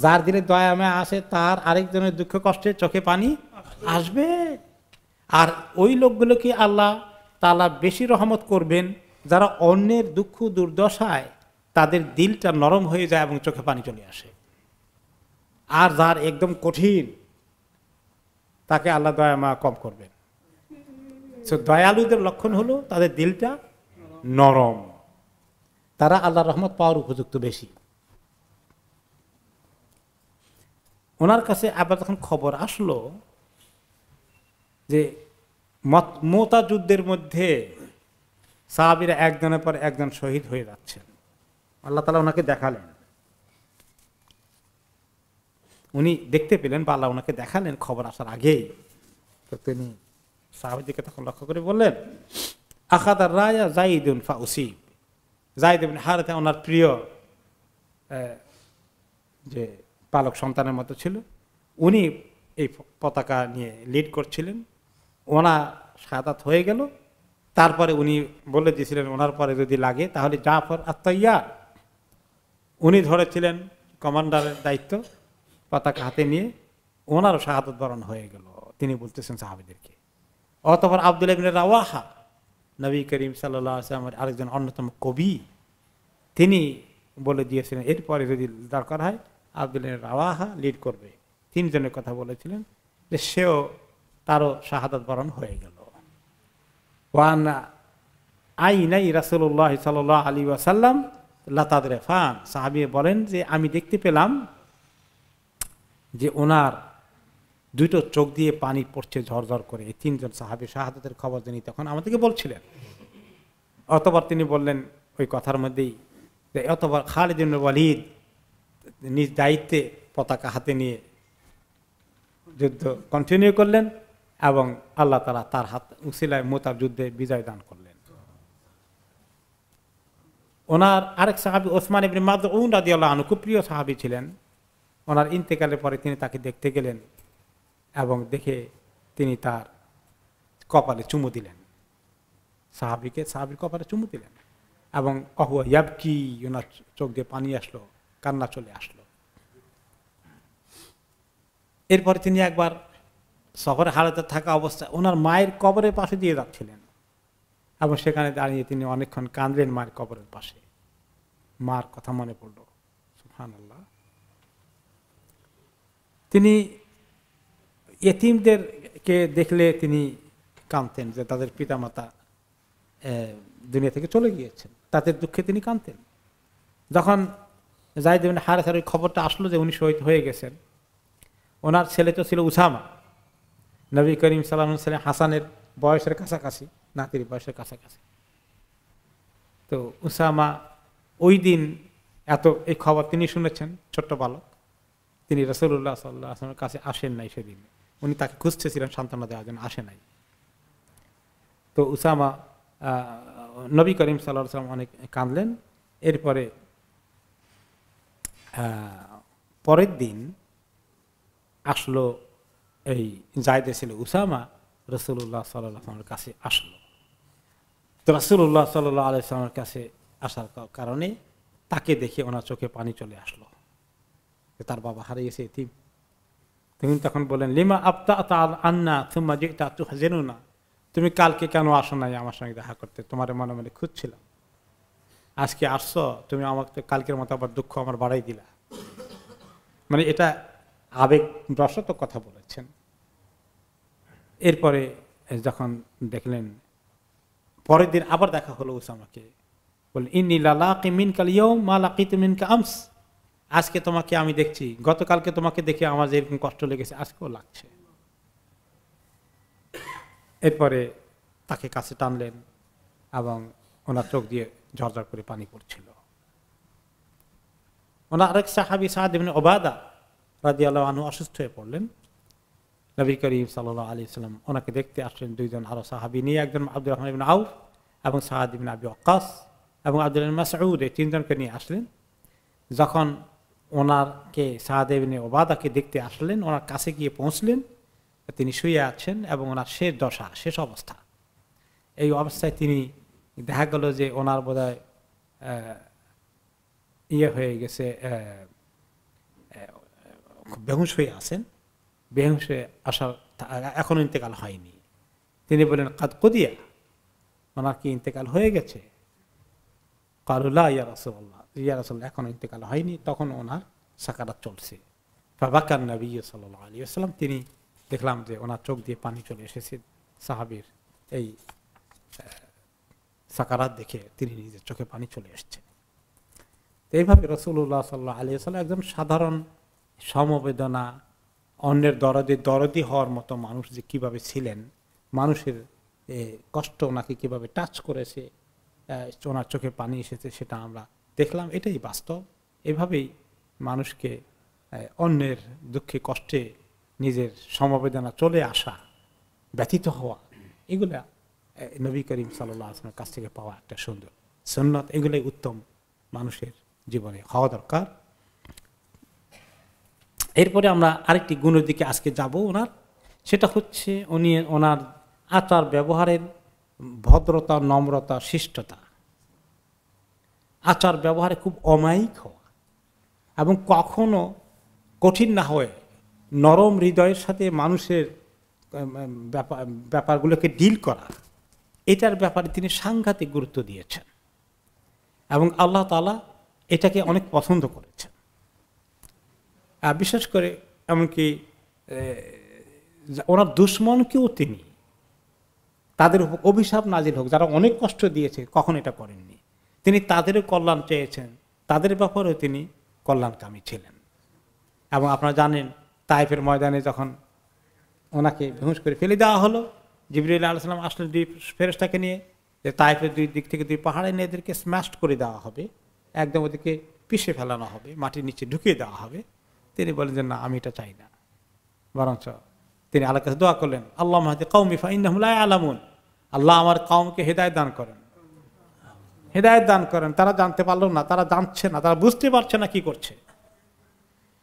যার দিলে দয়া মায়া আসে তার আরেকজনের দুঃখ কষ্টে চোখে পানি আসবে। আর ওই লোকগুলোকে আল্লাহ তাআলা বেশি রহমত করবেন যারা অন্যের দুঃখ দুর্দশায় তাদের দিলটা নরম হয়ে যায় এবং চোখে পানি চলে আসে। আর যার একদম কঠিন, তাকে আল্লাহ দয়া মায়া কম করবেন। দয়ালুদের লক্ষণ হলো তাদের দিলটা নরম, তারা আল্লাহর রহমত পাওয়ার উপযুক্ত বেশি। ওনার কাছে আবার যখন খবর আসলো যে মুতা যুদ্ধের মধ্যে সাহাবীরা একজনের পর একজন শহীদ হয়ে যাচ্ছেন, আল্লাহ তাআলা ওনাকে দেখালেন, উনি দেখতে পেলেন বা আল্লাহ ওনাকে দেখালেন খবর আসার আগেই। তো তিনি সাহাবীদেরকে তখন লক্ষ্য করে বললেন, আখাদার রায়া যায়েদুন ফাউসিব, যায়েদ ইবনে হারেথা ওনার প্রিয় যে পালক সন্তানের মতো ছিল, উনি এই পতাকা নিয়ে লিড করছিলেন, ওনার শাহাদাত হয়ে গেল। তারপরে উনি বলে দিয়েছিলেন ওনার পরে যদি লাগে তাহলে জাফর আত-তাইয়ার, উনি ধরেছিলেন কমান্ডারের দায়িত্ব, পতাকা হাতে নিয়ে ওনারও শাহাদাত বরণ হয়ে গেল। তিনি বলতেছেন সাহাবীদেরকে। অতঃপর আব্দুল্লাহ ইবনে রাওয়াহা, নবী করিম সাল্লাল্লাহু আলাইহি ওয়াসাল্লামের আরেকজন অন্যতম কবি, তিনি বলে দিয়েছিলেন এরপরে যদি দরকার হয় আব্দুল্লাহ ইবনে রাওয়াহা লিড করবে। তিনজনের কথা বলেছিলেন যে সেও, তারও শাহাদাত বরণ হয়ে গেল। ওয়ান আইনাই রাসূলুল্লাহ সাল্লাল্লাহু আলাইহি ওয়াসাল্লাম লাতাদরিফান, সাহাবী বলেন যে আমি দেখতে পেলাম যে ওনার দুটো চোখ দিয়ে পানি পড়ছে ঝরঝর করে। এই তিনজন সাহাবী শাহাদাতের খবর যিনি তখন আমাদেরকে বলছিলেন। অতঃপর তিনি বললেন ওই কথার মধ্যেই যে অতঃপর খালিদ ইবনে ওয়ালিদ নিজ দায়িত্বে পতাকা হাতে নিয়ে যুদ্ধ কন্টিনিউ করলেন এবং আল্লাহ তাআলা তার হাত উসিলায় মুতার যুদ্ধে বিজয় দান করলেন। ওনার আরেক সাহাবী ওসমান ইবনে মাযউন রাদিয়াল্লাহু আনহু খুব প্রিয় সাহাবী ছিলেন। ওনার ইন্তেকালের পরে তিনি তাকে দেখতে গেলেন এবং দেখে তিনি তার কপালে চুমু দিলেন, সাহাবীর কপালে চুমু দিলেন এবং অহুয়া ইয়াবকি, ওনার চোখ দিয়ে পানি আসলো, কান্না চলে আসলো। এরপরে তিনি একবার সফরে হারাতে থাকা অবস্থায় ওনার মায়ের কবরের পাশে দিয়ে যাচ্ছিলেন এবং সেখানে দাঁড়িয়ে তিনি অনেকক্ষণ কাঁদলেন মায়ের কবরের পাশে। মার কথা মনে পড়ল, সুবহানাল্লাহ। তিনি ইতিমদেরকে দেখলে তিনি কাঁদতেন যে তাদের পিতামাতা দুনিয়া থেকে চলে গিয়েছেন, তাদের দুঃখে তিনি কাঁদতেন। যখন যায়েদ ইবনে হারেসার ওই খবরটা আসলো যে উনি শহীদ হয়ে গেছেন, ওনার ছেলে তো ছিল উসামা, নবী করিম সাল্লাল্লাহু আলাইহি ওয়াসাল্লাম হাসানের বয়সের কাছাকাছি, নাতির বয়সের কাছাকাছি। তো উসামা ওই দিন এই খবর তিনি শুনেছেন, ছোট্ট বালক, তিনি রাসূলুল্লাহ সাল্লাল্লাহু আলাইহি ওয়াসাল্লামের কাছে আসেন নাই সেদিন। উনি তাকে খুঁজতেছিলেন সান্ত্বনা দেওয়ার জন্য, আসে নাই। তো উসামা নবী করিম সাল্লাল্লাহু আলাইহি ওয়াসাল্লাম অনেক কাঁদলেন। এরপরে পরের দিন আসলো এই যায়েদের ছেলে উসামা রাসূলুল্লাহ সাল্লাল্লাহু আলাইহি ওয়াসাল্লামের কাছে আসলো। তো রাসূলুল্লাহ সাল্লাল্লাহু আলাইহি ওয়াসাল্লামের কাছে আসার কারণে তাকে দেখে ওনার চোখে পানি চলে আসলো। যে তার বাবা হারিয়েছে এতিম। তিনি তখন বলেন, লিমা আবতা'তা আন্না সুম্মা জি'তা তুহজিনুনা, তুমি কালকে কেন আসো নাই আমার সঙ্গে দেখা করতে, তোমার মনে মনে খুঁজছিলাম, আজকে আসছো তুমি, আমাকে কালকের মতো আবার দুঃখ আমার বাড়াই দিলা। মানে এটা আবেগবশত কথা বলেছেন। এরপরে যখন দেখলেন, পরের দিন আবার দেখা হলো উসামাকে, বললেন ইন্নী লালাকি মিনকাল ইয়াউম মা লাকিতু মিনকা আমস, আজকে তোমাকে আমি দেখছি, গতকালকে তোমাকে দেখে আমার যেরকম কষ্ট লেগেছে আজকেও লাগছে। এরপরে তাকে কাছে টানলেন এবং ওনার চোখ দিয়ে ঝরঝর করে পানি পড়ছিল। ওনার আরেক সাহাবী সাদ ইবনে উবাদা রাদিয়াল্লাহু আনহু অসুস্থ হয়ে পড়লেন। নবী করিম সাল্লাল্লাহু আলাইহি ওয়াসাল্লাম ওনাকে দেখতে আসলেন দুইজন আরো সাহাবী নিয়ে, একজন আব্দুর রহমান ইবনে আউফ এবং সাদ ইবনে আবি ওয়াক্কাস এবং আব্দুল্লাহ ইবনে মাসউদ, এই তিনজনকে নিয়ে আসলেন। যখন ওনারকে সাদ ইবনে উবাদাকে দেখতে আসলেন, ওনার কাছে গিয়ে পৌঁছলেন, তিনি শুয়ে আছেন এবং ওনার শেষ দশা, শেষ অবস্থা। এই অবস্থায় তিনি দেখা গেল যে ওনার বোধহয় ইয়ে হয়ে গেছে, বেহুশ হয়ে আছেন। বেহুশ হয়ে আসার এখনো ইন্তেকাল হয়নি। তিনি বলেন কাদ কুদিয়া, ওনার কি ইন্তেকাল হয়ে গেছে? ক্বালু লা ইয়া রাসূলুল্লাহ, ইয়া রাসূলুল্লাহ এখনো ইন্তেকাল হয়নি। তখন ওনার সাকারাত চলছে। ফাবাকান নবী সাল্লাল্লাহু আলাইহি ওয়াসাল্লাম, তিনি দেখলাম যে ওনার চোখ দিয়ে পানি চলে এসেছে। সাহাবীর এই সাকারাত দেখে তিনি নিজের চোখে পানি চলে এসছে। এইভাবে রাসূলুল্লাহ সাল্লাল্লাহু আলাইহি ওয়াসাল্লাম একদম সাধারণ সমবেদনা, অন্যের দরদি হওয়ার মতো মানুষ যে কিভাবে ছিলেন, মানুষের কষ্ট ওনাকে কিভাবে টাচ করেছে, ওনার চোখে পানি এসেছে, সেটা আমরা দেখলাম। এটাই বাস্তব। এভাবেই মানুষকে অন্যের দুঃখে কষ্টে নিজের সমবেদনা চলে আসা, ব্যথিত হওয়া, এগুলা নবী করিম সাল্লাল্লাহু আলাইহি ওয়াসাল্লামের কাছ থেকে পাওয়া একটা সুন্দর সুন্নাত। এগুলোই উত্তম মানুষের জীবনে হওয়া দরকার। এরপরে আমরা আরেকটি গুণের দিকে আজকে যাব ওনার, সেটা হচ্ছে ওনার আচার ব্যবহারের ভদ্রতা, নম্রতা, শিষ্টতা। আচার ব্যবহারে খুব অমায়িক হওয়া এবং কখনো কঠিন না হয়ে নরম হৃদয়ের সাথে মানুষের ব্যাপারগুলোকে ডিল করা, এটার ব্যাপারে তিনি সাংঘাতিক গুরুত্ব দিয়েছেন এবং আল্লাহ তাআলা এটাকে অনেক পছন্দ করেছেন। বিশেষ করে এমনকি ওনার দুশ্মনকেও তিনি, তাদের উপর অভিশাপ নাজিল হোক, যারা অনেক কষ্ট দিয়েছে, কখন এটা করেননি। তিনি তাদেরও কল্যাণ চেয়েছেন, তাদের ব্যাপারেও তিনি কল্যাণকামী ছিলেন। এবং আপনারা জানেন তায়েফের ময়দানে যখন ওনাকে বেহুশ করে ফেলে দেওয়া হলো, জিবরাইল আলাইহিস সালাম আসলে দুই ফেরেশতাকে নিয়ে, যে তায়েফের দুই দিক থেকে দুই পাহাড়ে নিয়ে এদেরকে স্ম্যাশড করে দেওয়া হবে, একদম ওদেরকে পিষে ফেলানো হবে, মাটির নিচে ঢুকিয়ে দেওয়া হবে। তিনি বলেন যে না, আমি এটা চাই না, বরঞ্চ তিনি আল্লাহর কাছে দোয়া করলেন, আল্লাহুম্মা হাদি কওমি ফাইন্নাহুম লা ইয়ালামুন, আল্লাহ আমার কওমকে হেদায়েত দান করেন, হেদায়েত দান করেন। তারা জানতে পারলো না, তারা জানছে না, তারা বুঝতে পারছে না কি করছে।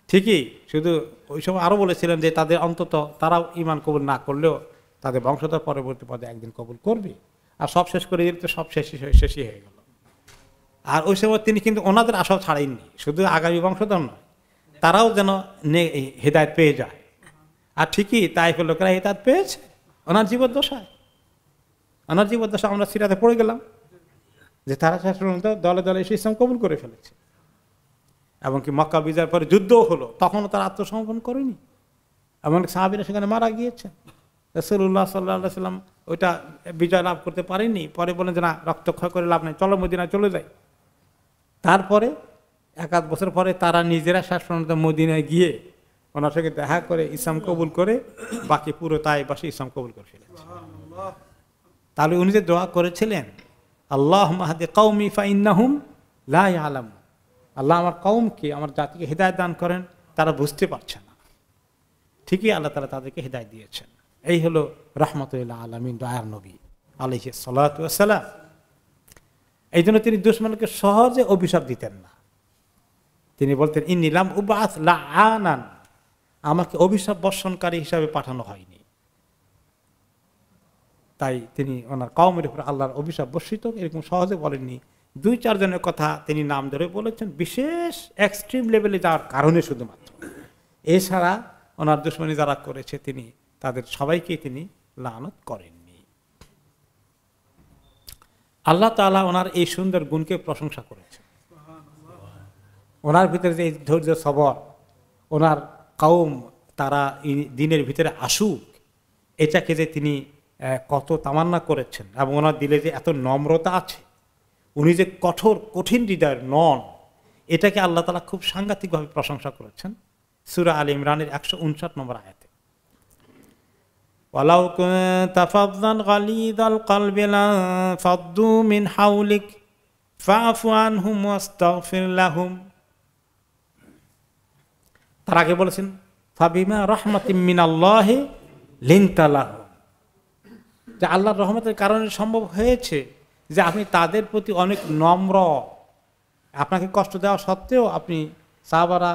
ঠিকই, শুধু ওই সময় আরো বলেছিলেন যে তাদের অন্তত তারাও ঈমান কবুল না করলেও তাদের বংশধর পরবর্তী পদে একদিন কবুল করবে। আর সব শেষ করে দিলে তো সব শেষই হয়ে গেল। আর ওই সময় তিনি কিন্তু ওনাদের আশাও ছাড়েননি, শুধু আগামী বংশধর নয়, তারাও যেন হেদায়েত পেয়ে যায়। আর ঠিকই তায়েফের লোকেরা হেদায়েত পেয়েছে ওনার জীবদ্দশায়। ওনার জীবদ্দশা আমরা সিরাতে পড়ে গেলাম যে তারা শেষ পর্যন্ত দলে দলে এসে ইসলাম কবুল করে ফেলেছে। এমনকি মক্কা বিজয়ের পরে যুদ্ধও হলো, তখনও তারা আত্মসমর্পণ করেনি। এমনকি সাহাবীরা সেখানে মারা গিয়েছে। রাসূলুল্লাহ সাল্লাল্লাহু আলাইহি ওয়াসাল্লাম ওইটা বিজয় লাভ করতে পারেনি। পরে বলেন যে না, রক্তক্ষয় করে লাভ নেই, চলো মদিনায় চলে যাই। তারপরে এক আধ বছর পরে তারা নিজেরা শেষ পর্যন্ত মদিনায় গিয়ে ওনার সঙ্গে দেখা করে ইসলাম কবুল করে বাকি পুরো তায়েফবাসী ইসলাম কবুল করে ফেলেছে। তাহলে উনি যে দোয়া করেছিলেন, আল্লাহুম্মা হাদি কওমি ফাইন্নাহুম লা ইয়ালামুন, আল্লাহ আমার কওমকে, আমার জাতিকে হেদায়েত দান করেন, তারা বুঝতে পারছে না। ঠিকই আল্লাহ তাআলা তাদেরকে হেদায়েত দিয়েছেন। এই হলো রাহমাতুল আলামিন, দয়ার নবী আলাইহিস সালাতু ওয়াস সালাম। এই জন্য তিনি দুশমনকে সহজে অভিশাপ দিতেন না। তিনি বলতেন ইন্নী লাম উবআস লাআনান, আমাকে অভিশাপ বর্ষণকারী হিসাবে পাঠানো হয়নি। তাই তিনি ওনার কওমের উপর আল্লাহর অভিশাপ বর্ষিত এরকম সহজে বলেননি 2-4 জনের কথা তিনি নাম ধরে বলেছেন, বিশেষ এক্সট্রিম লেভেলে যাওয়ার কারণে শুধুমাত্র। এছাড়া ওনার দুশমনী যারা করেছে তিনি তাদের সবাইকে তিনি লানত করেননি। আল্লাহ তাআলা ওনার এই সুন্দর গুণকে প্রশংসা করেছেন। ওনার ভিতরে যে ধৈর্য সবর, ওনার কওম তারা দিনের ভিতরে আসুক, এটাকে যে তিনি কত তামান্না করেছেন, এবং ওনার দিলে যে এত নম্রতা আছে, উনি যে কঠিন হৃদয়ের নন, এটাকে আল্লাহ তাআলা খুব সাংঘাতিকভাবে প্রশংসা করেছেন সূরা আলে ইমরানের 159 নম্বর আয়াতে। ওয়ালাউ কুনতা ফাযযান গালিযাল কলবি লাফাদ্দু মিন হাওলিক ফাআফু আনহুম ওয়াস্তাগফির লাহুম। তার আগে বলেছেন ফাবিমা রাহমাতিম মিনাল্লাহি লিনতা লাহুম, যে আল্লাহর রহমতের কারণে সম্ভব হয়েছে যে আপনি তাদের প্রতি অনেক নম্র। আপনাকে কষ্ট দেওয়া সত্ত্বেও আপনি, সাহাবারা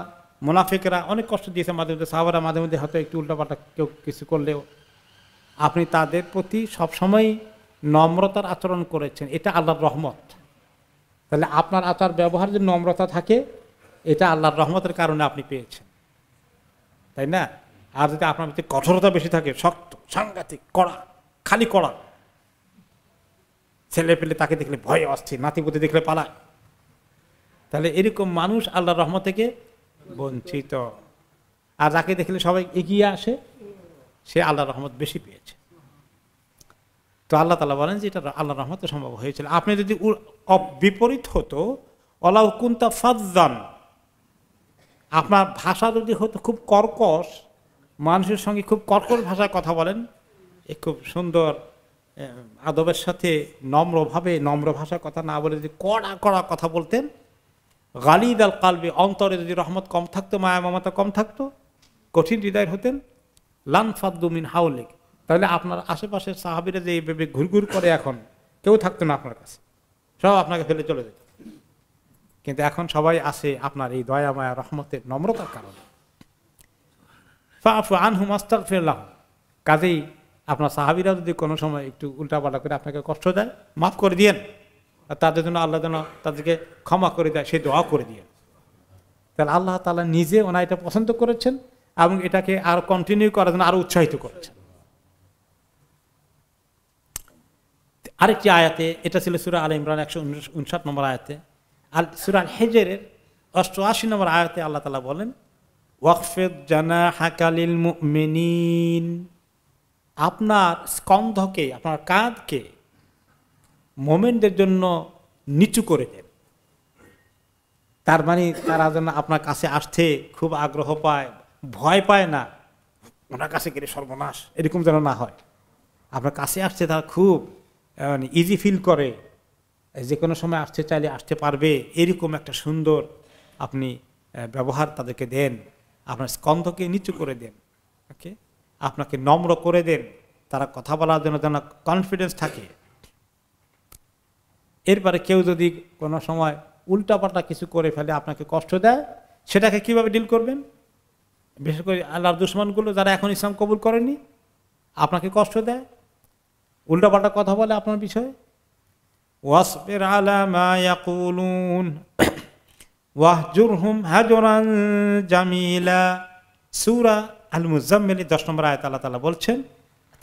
মুনাফিকরা অনেক কষ্ট দিয়েছে মাঝে মধ্যে, সাহাবারা মাঝে মধ্যে হয়তো একটু উল্টাপাল্টা কেউ কিছু করলেও আপনি তাদের প্রতি সবসময় নম্রতার আচরণ করেছেন, এটা আল্লাহর রহমত। তাহলে আপনার আচার ব্যবহার যে নম্রতা থাকে, এটা আল্লাহর রহমতের কারণে আপনি পেয়েছেন, তাই না? আর যদি আপনার প্রতি কঠোরতা বেশি থাকে, শক্ত, সাংঘাতিক, কড়া, খালি কড়া, ছেলে পেলে তাকে দেখলে ভয়ে অস্থির, নাতিপুতি দেখলে পালায়, তাহলে এরকম মানুষ আল্লাহর রহমত থেকে বঞ্চিত। আর যাকে দেখলে সবাই এগিয়ে আসে, সে আল্লাহর রহমত বেশি পেয়েছে। তো আল্লাহ তাআলা বলেন যে এটা আল্লাহর রহমতে সম্ভব হয়েছিল। আপনি যদি বিপরীত হতো, ওয়ালাউ কুনতা ফাযযান, আপনার ভাষা যদি হতো খুব কর্কশ, মানুষের সঙ্গে খুব কর্কশ ভাষায় কথা বলেন, খুব সুন্দর আদবের সাথে নম্রভাবে, নম্র ভাষায় কথা না বলে যদি কড়া কড়া কথা বলতেন, গালিদাল কালবি, অন্তরে যদি রহমত কম থাকতো, মায়া মমতা কম থাকতো, কঠিন হৃদয়ের হতেন, লানফাদ্দু মিন হাওলিক, তাহলে আপনার আশেপাশের সাহাবীরা যে এইভাবে ঘুরঘুর করে এখন কেউ থাকতো না আপনার কাছে, সব আপনাকে ফেলে চলে যেত। কিন্তু এখন সবাই আসে আপনার এই দয়া মায়া রহমতের নম্রতার কারণে। ফাআফু আনহুম ওয়াস্তাগফির লাহুম, কাজেই আপনার সাহাবীরা যদি কোনো সময় একটু উল্টাপাল্টা করে আপনাকে কষ্ট দেয়, মাফ করে দিয়েন, আর তাদের জন্য আল্লাহ যেন তাদেরকে ক্ষমা করে দেয়, সেই দোয়া করে দিয়েন। তাহলে আল্লাহ তাআলা নিজে ওনারা এটা পছন্দ করেছেন এবং এটাকে আরো কন্টিনিউ করার জন্য আরো উৎসাহিত করেছেন। আরেকটি আয়াতে, এটা ছিল সূরা আলে ইমরান 159 নম্বর আয়াতে, আর সূরা আল হিজরের 88 নম্বর আয়াতে আল্লাহ তাআলা বলেন ওয়াকফিদ জানাহাকা লিল মুমিনিন, আপনার স্কন্ধকে, আপনার কাঁধকে মুমিনদের জন্য নিচু করে দেন। তার মানে তারা যেন আপনার কাছে আসতে খুব আগ্রহ পায়, ভয় পায় না, ওনার কাছে গেলে সর্বনাশ, এরকম যেন না হয়। আপনার কাছে আসছে তারা খুব ইজি ফিল করে, যে কোনো সময় আসতে চাইলে আসতে পারবে, এরকম একটা সুন্দর আপনি ব্যবহার তাদেরকে দেন। আপনার স্কন্ধকে নিচু করে দেন, ওকে, আপনাকে নম্র করে দেন, তারা কথা বলার জন্য যেন কনফিডেন্স থাকে। এরপরে কেউ যদি কোনো সময় উল্টাপাল্টা কিছু করে ফেলে, আপনাকে কষ্ট দেয়, সেটাকে কিভাবে ডিল করবেন? বিশেষ করে আল্লাহর দুশমনগুলো যারা এখন ইসলাম কবুল করেনি, আপনাকে কষ্ট দেয়, উল্টাপাল্টা কথা বলে আপনার বিষয়ে, ওয়াসবির আলা মা ইয়াকুলুন ওয়াহজুরহুম হাজরান জামিলা। সূরা আল মুজাম্মিল 10 নম্বর আয়াত আল্লাহ তাআলা বলছেন,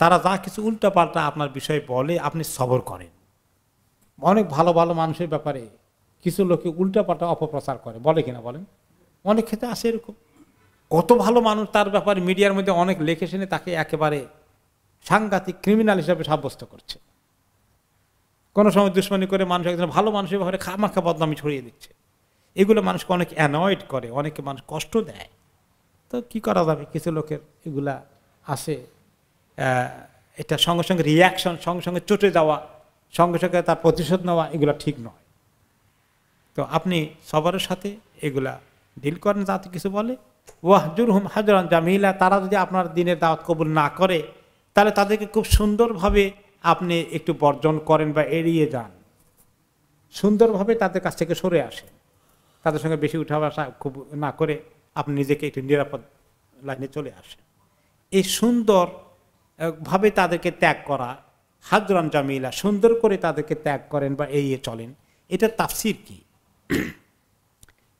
তারা যা কিছু উল্টাপাল্টা আপনার বিষয়ে বলে আপনি সবর করেন। অনেক ভালো ভালো মানুষের ব্যাপারে কিছু লোকে উল্টাপাল্টা অপপ্রচার করে, বলে কিনা বলেন? অনেক ক্ষেত্রে আসে এরকম। কত ভালো মানুষ, তার ব্যাপারে মিডিয়ার মধ্যে অনেক লেখে শুনে তাকে একেবারে সাংঘাতিক ক্রিমিনাল হিসাবে সাব্যস্ত করছে। কোনো সময় দুশ্মনী করে মানুষ একজন ভালো মানুষের ব্যাপারে খামাখা বদনামি ছড়িয়ে দিচ্ছে। এগুলো মানুষকে অনেক অ্যানয়েড করে, অনেকে মানুষ কষ্ট দেয়। তো কি করা যাবে, কিছু লোকের এগুলা আসে, এটা সঙ্গে সঙ্গে রিয়াকশন, সঙ্গে সঙ্গে চটে যাওয়া, সঙ্গে সঙ্গে তার প্রতিশোধ নেওয়া, এগুলো ঠিক নয়। তো আপনি সবার সাথে এগুলা ডিল করেন, যাতে কিছু বলে ওয়াহজুরহুম হাজরান জামিলা, তারা যদি আপনার দিনের দাওয়াত কবুল না করে, তাহলে তাদেরকে খুব সুন্দরভাবে আপনি একটু বর্জন করেন বা এড়িয়ে যান, সুন্দরভাবে তাদের কাছ থেকে সরে আসেন, তাদের সঙ্গে বেশি উঠা বসা খুব না করে আপনি নিজেকে একটু নিরাপদ লাইনে চলে আসেন। এই সুন্দর ভাবে তাদেরকে ত্যাগ করা, হাজরান জামিলা, সুন্দর করে তাদেরকে ত্যাগ করেন বা এড়িয়ে চলেন, এটা তাফসির কি?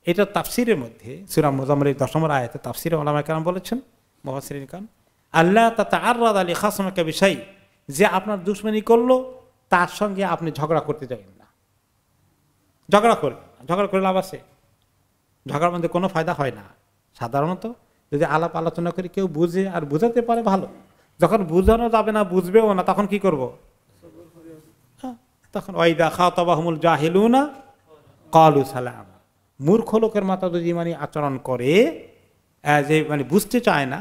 এটা তাফসিরের মধ্যে সূরা মুজাম্মিলের 10 আয়াতে তাফসিরে উলামা কেরাম বলেছেন, মুফাসসিরিন কান, আল্লাহ তাতাআররাদা লিখাসমিকা বিশাই, যে আপনার দুশমনী করলো তার সঙ্গে আপনি ঝগড়া করতে যাবেন না। ঝগড়া করে লাভ আছে? ঝগড়ার মধ্যে কোনো ফায়দা হয় না। সাধারণত যদি আলাপ আলোচনা করে কেউ বুঝে আর বুঝাতে পারে ভালো, যখন বুঝানো যাবে না, বুঝবেও না, তখন কি করব? তখন ওয়াইদা খাতাবাহুমুল জাহিলুনা ক্বালু সালামা। মূর্খ লোকের মাথা যদি মানে আচরণ করে, যে মানে বুঝতে চায় না,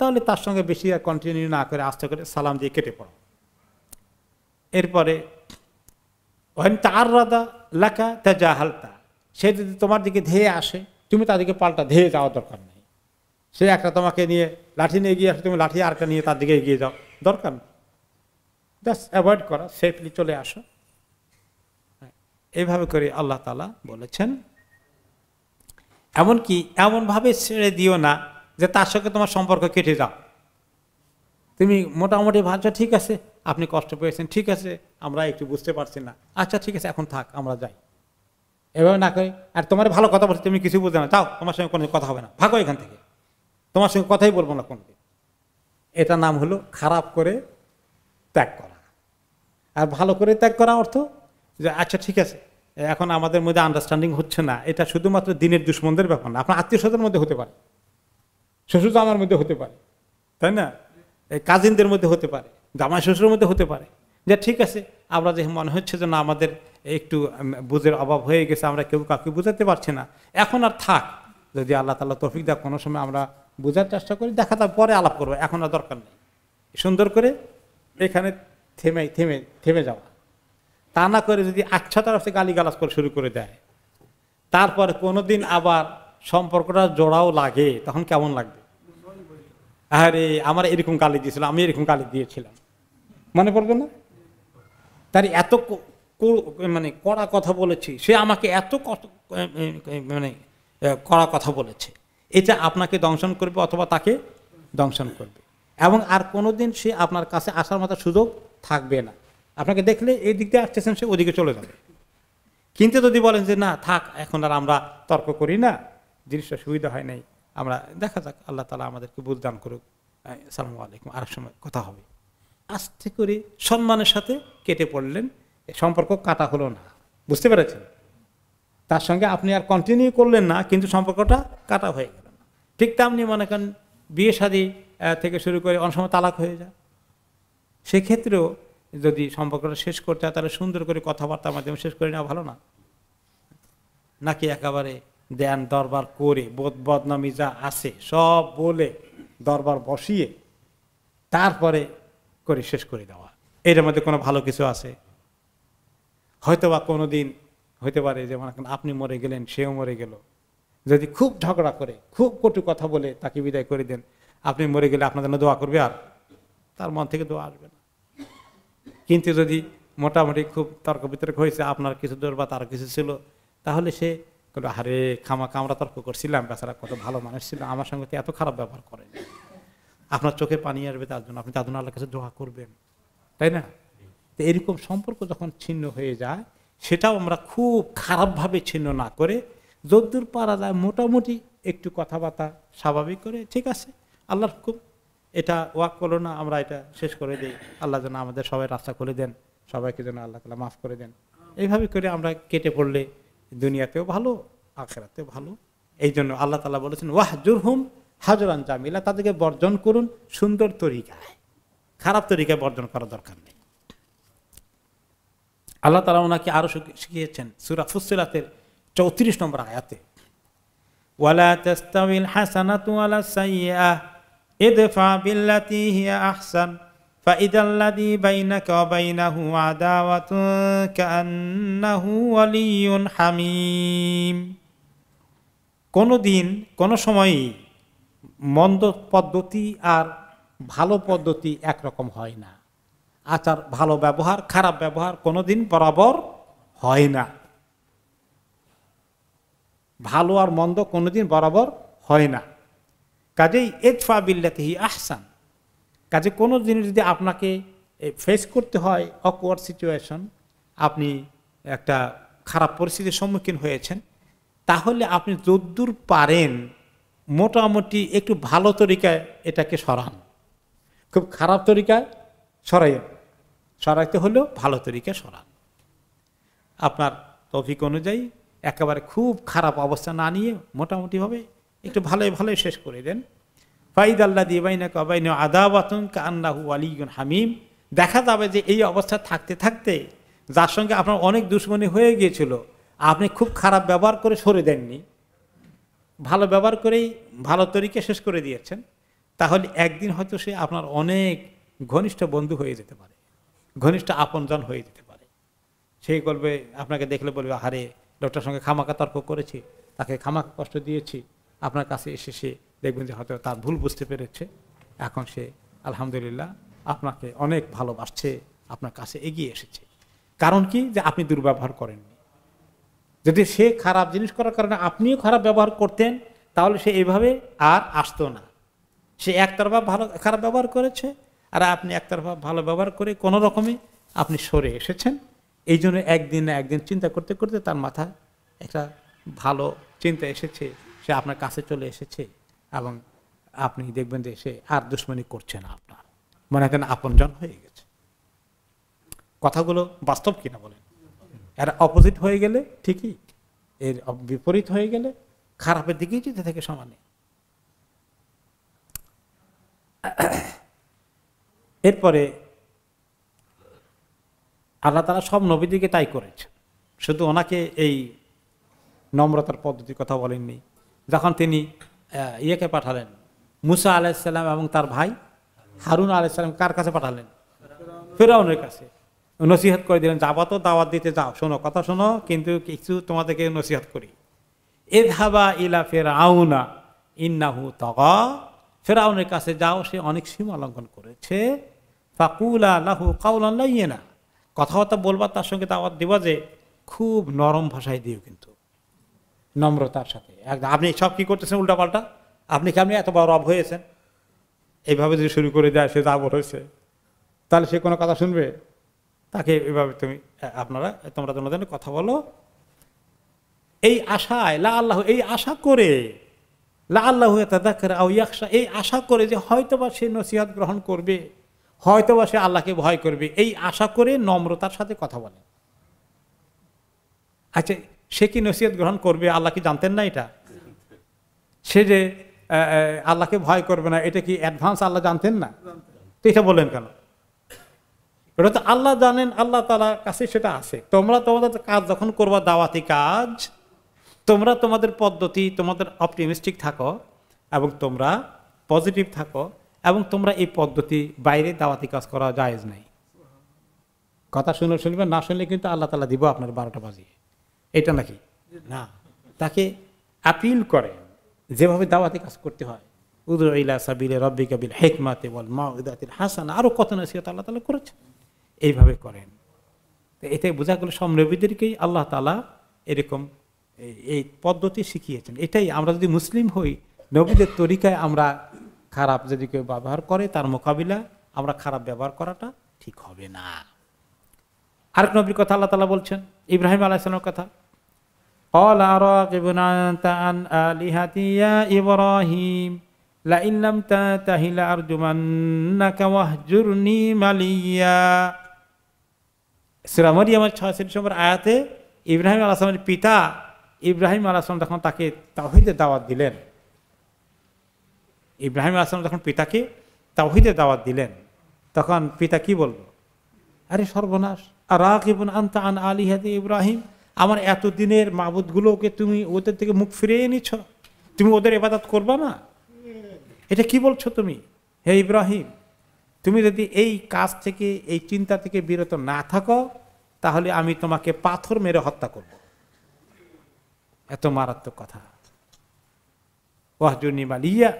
তাহলে তার সঙ্গে বেশি কন্টিনিউ না করে আস্তে করে সালাম দিয়ে কেটে পড়ো। এরপরে তাআররাদা লাকা তাজাহালতা, সে যদি তোমার দিকে ধেয়ে আসে, তুমি তাদেরকে পাল্টা ধেয়ে যাওয়ার দরকার নেই। সে একটা তোমাকে নিয়ে লাঠি নিয়ে এগিয়ে আসে, তুমি লাঠি আরেকটা নিয়ে তার দিকে এগিয়ে যাও, দরকার নেই। জাস্ট অ্যাভয়েড করা, সেফলি চলে আসো। এইভাবে করে আল্লাহ তাআলা বলেছেন। এমনকি এমনভাবে ছেড়ে দিও না যে তার সঙ্গে তোমার সম্পর্ক কেটে যাও। তুমি মোটামুটি ভাবছো ঠিক আছে, আপনি কষ্ট পেয়েছেন, ঠিক আছে, আমরা একটু বুঝতে পারছি না, আচ্ছা ঠিক আছে এখন থাক, আমরা যাই। এভাবে না করে, আর তোমার ভালো কথা বলছে, তুমি কিছু বুঝবে না, যাও, তোমার সঙ্গে কোনো কথা হবে না, ভাগো এখান থেকে, তোমার সঙ্গে কথাই বলবো না কোনদিন। এটা নাম হলো খারাপ করে ত্যাগ করা। আর ভালো করে ত্যাগ করা অর্থ যে আচ্ছা ঠিক আছে, এখন আমাদের মধ্যে আন্ডারস্ট্যান্ডিং হচ্ছে না, এটা শুধুমাত্র দিনের দুশ্মনদের ব্যাপার না, আপনার আত্মীয় স্বজনের মধ্যে হতে পারে, শ্বশুর জামার মধ্যে হতে পারে, তাই না, এই কাজিনদের মধ্যে হতে পারে, জামাই শ্বশুরের মধ্যে হতে পারে, যে ঠিক আছে আমরা যে মনে হচ্ছে যে না আমাদের একটু বুঝের অভাব হয়ে গেছে, আমরা কেউ কাউকে বুঝাতে পারছি না, এখন আর থাক, যদি আল্লাহ তাআলা তৌফিক দেয় কোনো সময় আমরা বোঝার চেষ্টা করি, দেখা যায় পরে আলাপ করবো, এখন আর দরকার নেই। সুন্দর করে এখানে থেমে যাওয়া। তা না করে যদি আচ্ছা তরফে গালিগালাজ করে শুরু করে দেয়, তারপরে কোনোদিন আবার সম্পর্কটা জোড়াও লাগে, তখন কেমন লাগবে? আরে আমার এরকম গালি দিয়েছিল, আমি এরকম গালি দিয়েছিলাম, মনে পড়বে না? তার এত মানে কড়া কথা বলেছি, সে আমাকে এত মানে কড়া কথা বলেছে, এটা আপনাকে দংশন করবে অথবা তাকে দংশন করবে, এবং আর কোনোদিন সে আপনার কাছে আসার মতো সুযোগ থাকবে না। আপনাকে দেখলে এই দিক দিয়ে আসতেছেন, সে ওদিকে চলে যাবে। কিন্তু যদি বলেন যে না থাক, এখন আর আমরা তর্ক করি না, জিনিসটা সুবিধা হয় নাই, আমরা দেখা যাক, আল্লাহ তাআলা আমাদেরকে বুঝ দান করুক, আসসালামু আলাইকুম, আরেক সময় কথা হবে, আস্তে করে সম্মানের সাথে কেটে পড়লেন, সম্পর্ক কাটা হলো না। বুঝতে পেরেছেন? তার সঙ্গে আপনি আর কন্টিনিউ করলেন না, কিন্তু সম্পর্কটা কাটা হয়ে গেল না। ঠিক তেমনি মনে করেন বিয়ে শাদী থেকে শুরু করে অনেক সময় তালাক হয়ে যায়, সেক্ষেত্রেও যদি সম্পর্কটা শেষ করতে হয় তাহলে সুন্দর করে কথাবার্তার মাধ্যমে শেষ করে নেওয়া ভালো না, নাকি একেবারে দেন দরবার করে বদনামি যা আছে সব বলে দরবার বসিয়ে তারপরে করে শেষ করে দেওয়া। এর মধ্যে কোনো ভালো কিছু আছে? হয়তোবা কোনোদিন হইতে পারে যে মনে করেন আপনি মরে গেলেন, সেও মরে গেল, যদি খুব ঝগড়া করে খুব কটু কথা বলে তাকে বিদায় করে দেন, আপনি মরে গেলে আপনার জন্য দোয়া করবে, আর তার মন থেকে দোয়া আসবে না। কিন্তু যদি মোটামুটি খুব তর্ক বিতর্ক হয়েছে, আপনার কিছু দোষ বা তার কিছু ছিল, তাহলে সে হারে খামাখা আমরা তর্ক করছিলাম, বেচারা কত ভালো মানুষ ছিল, আমার সঙ্গে তো এত খারাপ ব্যবহার করে, আপনার চোখে পানি আসবে তার জন্য, আপনি তার জন্য আল্লাহর কাছে দোয়া করবেন, তাই না? তো এরকম সম্পর্ক যখন ছিন্ন হয়ে যায়, সেটাও আমরা খুব খারাপভাবে ছিন্ন না করে যদ্দূর পারা যায় মোটামুটি একটু কথাবার্তা স্বাভাবিক করে, ঠিক আছে আল্লাহর হুকুম, এটা ওয়াক করলো না, আমরা এটা শেষ করে দিই, আল্লাহ যেন আমাদের সবাই রাস্তা খুলে দেন, সবাইকে যেন আল্লাহ তাআলা মাফ করে দেন। এইভাবে করে আমরা কেটে পড়লে দুনিয়াতেও ভালো, আখিরাতেও ভালো। এই জন্য আল্লাহ তাআলা বলেছেন ওয়াহজুরহুম হাজরান জামিলা, তাদেরকে বর্জন করুন সুন্দর তরিকায়, খারাপ তরিকায় বর্জন করার দরকার নেই। আল্লাহ তাআলা ওনাকে আরো শিখিয়েছেন সূরা ফুসসিলাতের 34 নম্বর আয়াতে, ওয়ালা তাস্তাবিল হাসানাতু ওয়ালা সাইয়্যা ইদফা বিল্লাতী হিয়া আহসান ফাইদাল্লাযী বাইনাকা ওয়া বাইনাহু আদাওয়াতুন কাআন্নাহু ওয়ালিয়্যুন হামীম। কোনোদিন কোনো সময়ই মন্দ পদ্ধতি আর ভালো পদ্ধতি একরকম হয় না। আচার, ভালো ব্যবহার, খারাপ ব্যবহার কোনোদিন বরাবর হয় না। ভালো আর মন্দ কোনোদিন বরাবর হয় না। কাজেই ইদফা বিল্লাতী হিয়া আহসান, কাজে কোনো জিনিস যদি আপনাকে ফেস করতে হয়, অকওয়ার্ড সিচুয়েশন, আপনি একটা খারাপ পরিস্থিতির সম্মুখীন হয়েছেন, তাহলে আপনি যদ্দূর পারেন মোটামুটি একটু ভালো তরিকায় এটাকে সরান। খুব খারাপ তরিকায় সরাইতে হলেও ভালো তরিকায় সরান। আপনার তৌফিক অনুযায়ী একেবারে খুব খারাপ অবস্থা না নিয়ে মোটামুটিভাবে একটু ভালোই শেষ করে দেন। ফাইদ আল্লাহ দিয়ে বাইনা কাবাইন আদাবাতুন কান্নাহু আলিয়ুন হামিম। দেখা যাবে যে এই অবস্থা থাকতে থাকতে যার সঙ্গে আপনার অনেক দুশ্মনী হয়ে গিয়েছিল, আপনি খুব খারাপ ব্যবহার করে সরে দেননি, ভালো ব্যবহার করেই ভালো তরিকে শেষ করে দিয়েছেন, তাহলে একদিন হয়তো সে আপনার অনেক ঘনিষ্ঠ বন্ধু হয়ে যেতে পারে, ঘনিষ্ঠ আপনজন হয়ে যেতে পারে। সেই বলবে, আপনাকে দেখলে বলবে, আরে লোকটার সঙ্গে খামাকা তর্ক করেছি, তাকে খামাকা কষ্ট দিয়েছি, আপনার কাছে এসে সে দেখবেন যে হয়তো তার ভুল বুঝতে পেরেছে, এখন সে আলহামদুলিল্লাহ আপনাকে অনেক ভালোবাসছে, আপনার কাছে এগিয়ে এসেছে। কারণ কি, যে আপনি দুর্ব্যবহার করেননি। যদি সে খারাপ জিনিস করার কারণে আপনিও খারাপ ব্যবহার করতেন, তাহলে সে এইভাবে আর আসতো না। সে একতরফা খারাপ ব্যবহার করেছে, আর আপনি একতরফা ভালো ব্যবহার করে কোনো রকমে আপনি সরে এসেছেন। এই জন্য একদিন না একদিন চিন্তা করতে করতে তার মাথায় একটা ভালো চিন্তা এসেছে, সে আপনার কাছে চলে এসেছে, এবং আপনি দেখবেন যে সে আর দুশ্মনী করছে না, আপনার মনে হয় আপনজন হয়ে গেছে। কথাগুলো বাস্তব কিনা বলেন? এর অপোজিট হয়ে গেলে ঠিকই, এর বিপরীত হয়ে গেলে খারাপের দিকেই যেতে থাকে সমানে। এরপরে আল্লাহ তাআলা সব নবীদেরকে তাই করেছেন, শুধু ওনাকে এই নম্রতার পদ্ধতির কথা বলেননি। যখন তিনি ইয়েকে পাঠালেন, মুসা আলাইহিস সালাম এবং তার ভাই হারুন আলাইহিস সালাম কার কাছে পাঠালেন? ফিরআউনের কাছে। নসিহত করে দিলেন, যাবা তো দাওয়াত দিতে যাও, শোনো কথা শোনো, কিন্তু কিছু তোমাদেরকে নসিহত করি। ইযহাবা ইলা ফিরআউনা ইন্নাহু তাগা, ফিরআউনের কাছে যাও, সে অনেক সীমা লঙ্ঘন করেছে। ফাকুলা লাহু কাওলান লাইয়িনা, কথাবার্তা বলবা, তার সঙ্গে দাওয়াত দিবা যে খুব নরম ভাষায় দিও, কিন্তু নম্রতার সাথে। আপনি সব কি করতেছেন উল্টাপাল্টা, আপনি কেমনি এত বড় রব হয়েছেন, এইভাবে যদি শুরু করে দেয় সে যা বড় হয়েছে, তাহলে সে কোনো কথা শুনবে? তাকে এভাবে তোমরা তোমাদের কথা বলো, এই আশায় লা আল্লাহ, এই আশা করে লা আল্লাহ তাযাক্কারা আও ইয়াখশা, এই আশা করে যে হয়তোবা সে নসিহত গ্রহণ করবে, হয়তোবা সে আল্লাহকে ভয় করবে, এই আশা করে নম্রতার সাথে কথা বলে। আচ্ছা, সে কি নসিহত গ্রহণ করবে? আল্লাহ কি জানতেন না এটা? সে যে আল্লাহকে ভয় করবে না, এটা কি অ্যাডভান্স আল্লাহ জানতেন না? তো এটা বললেন কেন? এটা তো আল্লাহ জানেন, আল্লাহ তাআলার কাছে সেটা আছে। তোমরা তোমাদের কাজ যখন করবা, দাওয়াতি কাজ, তোমরা তোমাদের পদ্ধতি, তোমাদের অপটিমিস্টিক থাকো, এবং তোমরা পজিটিভ থাকো, এবং তোমরা এই পদ্ধতি বাইরে দাওয়াতি কাজ করা জায়েজ নাই। কথা শুনবে, না শুনলে কিন্তু আল্লাহ তাআলা দিব আপনার 12টা বাজিয়ে। এটা নাকি না, তাকে আপিল করেন যেভাবে দাওয়াতি কাজ করতে হয়। উদু ইলা সাবিলি রাব্বিকা বিল হিকমাতি ওয়াল মাউইদাতিল হাসানা, আরো কত নসিহত আল্লাহ তাআলা করেছে, এইভাবে করেন। এতে বোঝা গেল সব নবীদেরকেই আল্লাহ তাআলা এরকম এই পদ্ধতি শিখিয়েছেন। এটাই আমরা যদি মুসলিম হই, নবীদের তরিকায় আমরা খারাপ যদি কেউ ব্যবহার করে, তার মোকাবিলা আমরা খারাপ ব্যবহার করাটা ঠিক হবে না। আরেক নবীর কথা আল্লাহ তাআলা বলছেন, ইব্রাহিম আলাইহিস সালামের কথা, ক্বালা আরাগিবুন আনতা আন আলিহাতি ইয়া ইব্রাহিম লাইন লাম তানতাহি লাআরজুমান্নাকা ওয়াহজুরনি মালিয়া। সূরা মারইয়ামের ৬৬ নম্বর আয়াতে ইব্রাহিম আলাইহিস সালামের পিতা ইব্রাহিম আলাইহিস সালাম যখন তাকে তাওহীদের দাওয়াত দিলেন, ইব্রাহিম আলাইহিস সালাম যখন পিতাকে তাওহীদের দাওয়াত দিলেন, তখন পিতা কি বলল? আরে সর্বনাশ, আরাগিবুন আনতা আন আলিহাতি ইব্রাহিম, আমার এতদিনের মাবুদগুলোকে তুমি ওদের থেকে মুখ ফিরিয়ে নিচ্ছ, তুমি ওদের ইবাদত করবা না? এটা কি বলছো তুমি? হে ইব্রাহিম, তুমি যদি এই কাজ থেকে, এই চিন্তা থেকে বিরত না থাকো, তাহলে আমি তোমাকে পাথর মেরে হত্যা করব। এত মারাত্মক কথা। ওয়াহজুরনি মালিয়া,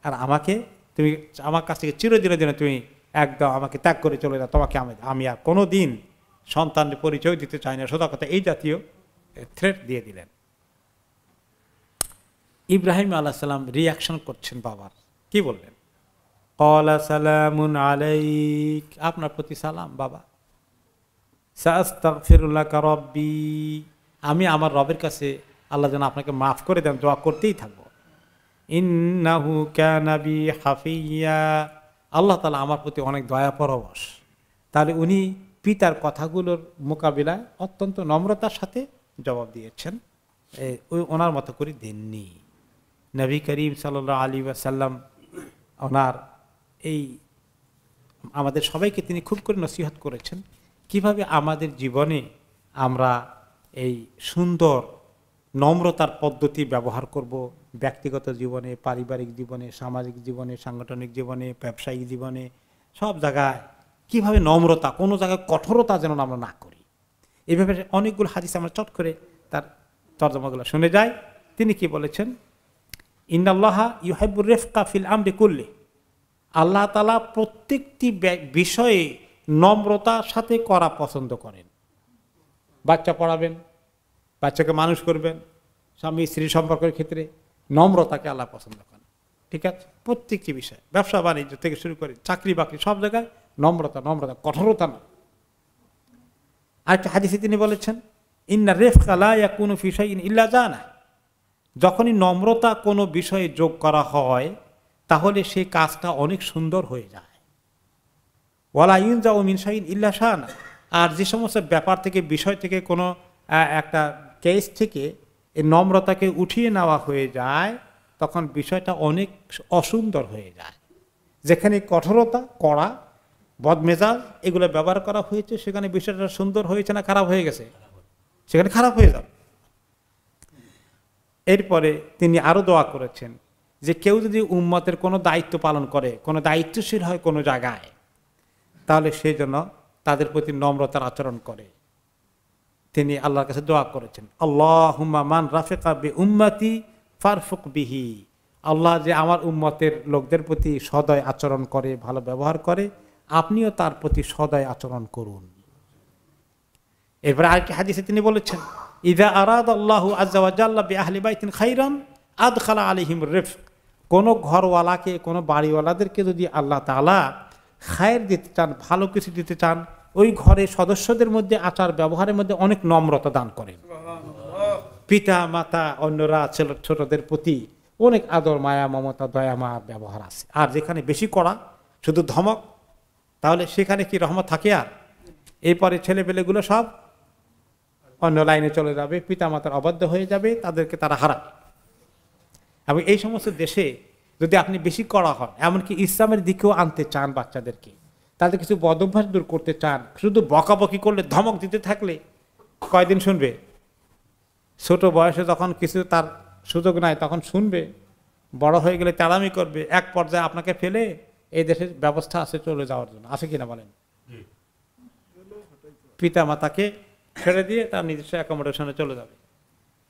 আর আমাকে তুমি আমার কাছ থেকে চিরদিনের জন্য তুমি একদম আমাকে ত্যাগ করে চলে যাও, তোমাকে আমি আর কোনো দিন সন্তানের পরিচয় দিতে চাই না, সোজা কথা এই জাতীয় থ্রেট দিয়ে দিলেন। ইব্রাহিম আলাইহিস সালাম রিয়াকশন করছেন বাবার, কি বললেন? ক্বালা সালামুন আলাইক, আপনার প্রতি সালাম বাবা। সাস্তাগফিরু লাকা রাব্বি, আমি আমার রবের কাছে আল্লাহ যেন আপনাকে মাফ করে দেন দোয়া করতেই থাকবো। ইন্নাহু কানা বি হাফিয়া, আল্লাহ তাআলা আমার প্রতি অনেক দয়া পরবশ। তাহলে উনি পিতার কথাগুলোর মোকাবিলায় অত্যন্ত নম্রতার সাথে জবাব দিয়েছেন, ওনার মতো করে দেননি। নবী করিম সাল্লাল্লাহু আলাইহি ওয়াসাল্লাম ওনার এই আমাদের সবাইকে তিনি খুব করে নসিহত করেছেন কিভাবে আমাদের জীবনে আমরা এই সুন্দর নম্রতার পদ্ধতি ব্যবহার করব, ব্যক্তিগত জীবনে, পারিবারিক জীবনে, সামাজিক জীবনে, সাংগঠনিক জীবনে, ব্যবসায়িক জীবনে, সব জায়গায় কিভাবে নম্রতা, কোনো জায়গায় কঠোরতা যেন আমরা না করি। এইভাবে অনেকগুলো হাদিস আমরা চট করে তার তর্জমাগুলো শুনে যাই। তিনি কি বলেছেন, ইন্নাল্লাহা ইউহিব্বুর রিফকা ফিল আমরি কুল্লি, আল্লাহ তাআলা প্রত্যেকটি বিষয়ে নম্রতার সাথে করা পছন্দ করেন। বাচ্চা পড়াবেন, বাচ্চাকে মানুষ করবেন, স্বামী স্ত্রী সম্পর্কের ক্ষেত্রে নম্রতাকে আল্লাহ পছন্দ করেন। ঠিক আছে, প্রত্যেকটি বিষয়, ব্যবসা বাণিজ্য থেকে শুরু করে চাকরি বাকরি সব জায়গায় নম্রতা, নম্রতা, কঠোরতা না। আরেকটা হাদিসে তিনি বলেছেন, ইন্না রিফকা লা ইয়াকুনু ফি শাইইন ইল্লা জানা, যখনই নম্রতা কোনো বিষয়ে যোগ করা হয় তাহলে সেই কাজটা অনেক সুন্দর হয়ে যায়। ওয়ালা ইউনজাউ মিন শাইইন ইল্লা শানা, আর যে সমস্ত ব্যাপার থেকে, বিষয় থেকে, কোনো একটা কেস থেকে এই নম্রতাকে উঠিয়ে নেওয়া হয়ে যায় তখন বিষয়টা অনেক অসুন্দর হয়ে যায়। যেখানে কঠোরতা, কড়া, বদমেজাজ এগুলো ব্যবহার করা হয়েছে সেখানে বিষয়টা সুন্দর হয়েছে না খারাপ হয়ে গেছে? সেখানে খারাপ হয়ে যাবে। এরপরে তিনি আরো দোয়া করেছেন যে কেউ যদি উম্মতের কোনো দায়িত্ব পালন করে, কোনো দায়িত্বশীল হয় কোনো জায়গায়, তাহলে সেই জন্য তাদের প্রতি নম্রতার আচরণ করে। তিনি আল্লাহর কাছে দোয়া করেছেন, আল্লাহুম্মা মান রাফিকা বি উম্মতি ফারফুক বিহি, আল্লাহ যে আমার উম্মতের লোকদের প্রতি সদয় আচরণ করে, ভালো ব্যবহার করে, আপনিও তার প্রতি সদয় আচরণ করুন। এরপর আরেকটি হাদিসে তিনি বলেছেন, ইযা আরাদাল্লাহু আযজা ওয়া জাল্লা বি আহলি বাইতিন খাইরান আদখালা আলাইহিম রিফক, কোনো ঘরওয়ালাকে, কোনো বাড়িওয়ালাদেরকে যদি আল্লাহ তাআলা খায়ের দিতে চান, ভালো কিছু দিতে চান, ওই ঘরের সদস্যদের মধ্যে আচার ব্যবহারের মধ্যে অনেক নম্রতা দান করেন। পিতা মাতা অন্যরা ছোটদের প্রতি অনেক আদর, মায়া, মমতা, দয়া, মায়া ব্যবহার আছে। আর যেখানে বেশি কড়া, শুধু ধমক, তাহলে সেখানে কি রহমত থাকে? আর এরপরে ছেলেপেলেগুলো সব অন্য লাইনে চলে যাবে, পিতা মাতার অবাধ্য হয়ে যাবে, তাদেরকে তারা হারাবে। এবং এই সমস্ত দেশে যদি আপনি বেশি কড়া হন, এমনকি ইসলামের দিকেও আনতে চান বাচ্চাদেরকে, তাদের কিছু বদভ্যাস দূর করতে চান, শুধু বকাবকি করলে, ধমক দিতে থাকলে কয়দিন শুনবে? ছোট বয়সে যখন কিছু তার সুযোগ নাই তখন শুনবে, বড় হয়ে গেলে তেড়ামি করবে, এক পর্যায়ে আপনাকে ফেলে এই দেশের ব্যবস্থা আছে চলে যাওয়ার জন্য, আছে কিনা বলেন? পিতা মাতাকে ছেড়ে দিয়ে তার নিজস্ব অ্যাকোমোডেশনে চলে যাবে,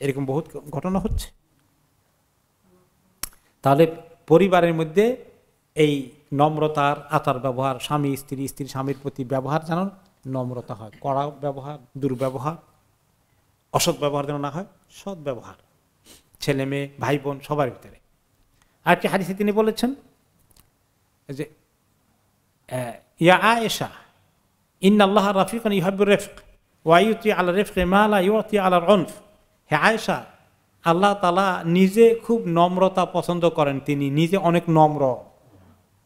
এরকম বহুত ঘটনা হচ্ছে। তাহলে পরিবারের মধ্যে এই নম্রতার আচার ব্যবহার, স্বামী স্ত্রী, স্ত্রী স্বামীর প্রতি ব্যবহার যেন নম্রতা হয়, কড়া ব্যবহার, দুর্ব্যবহার, অসৎ ব্যবহার যেন না হয়, সৎ ব্যবহার, ছেলে মেয়ে, ভাই বোন সবার ভিতরে। আরেকটি হাদিসে তিনি বলেছেন যে ইয়া আয়েশা ইন্নাল্লাহ রাফিকুন ইউহিব্বুর রিফক ওয়া ইউতি আলা রিফকি মা লা ইউতি আলাল উনফ, হে আয়েশা, আল্লাহ তাআলা নিজে খুব নম্রতা পছন্দ করেন, তিনি নিজে অনেক নম্র,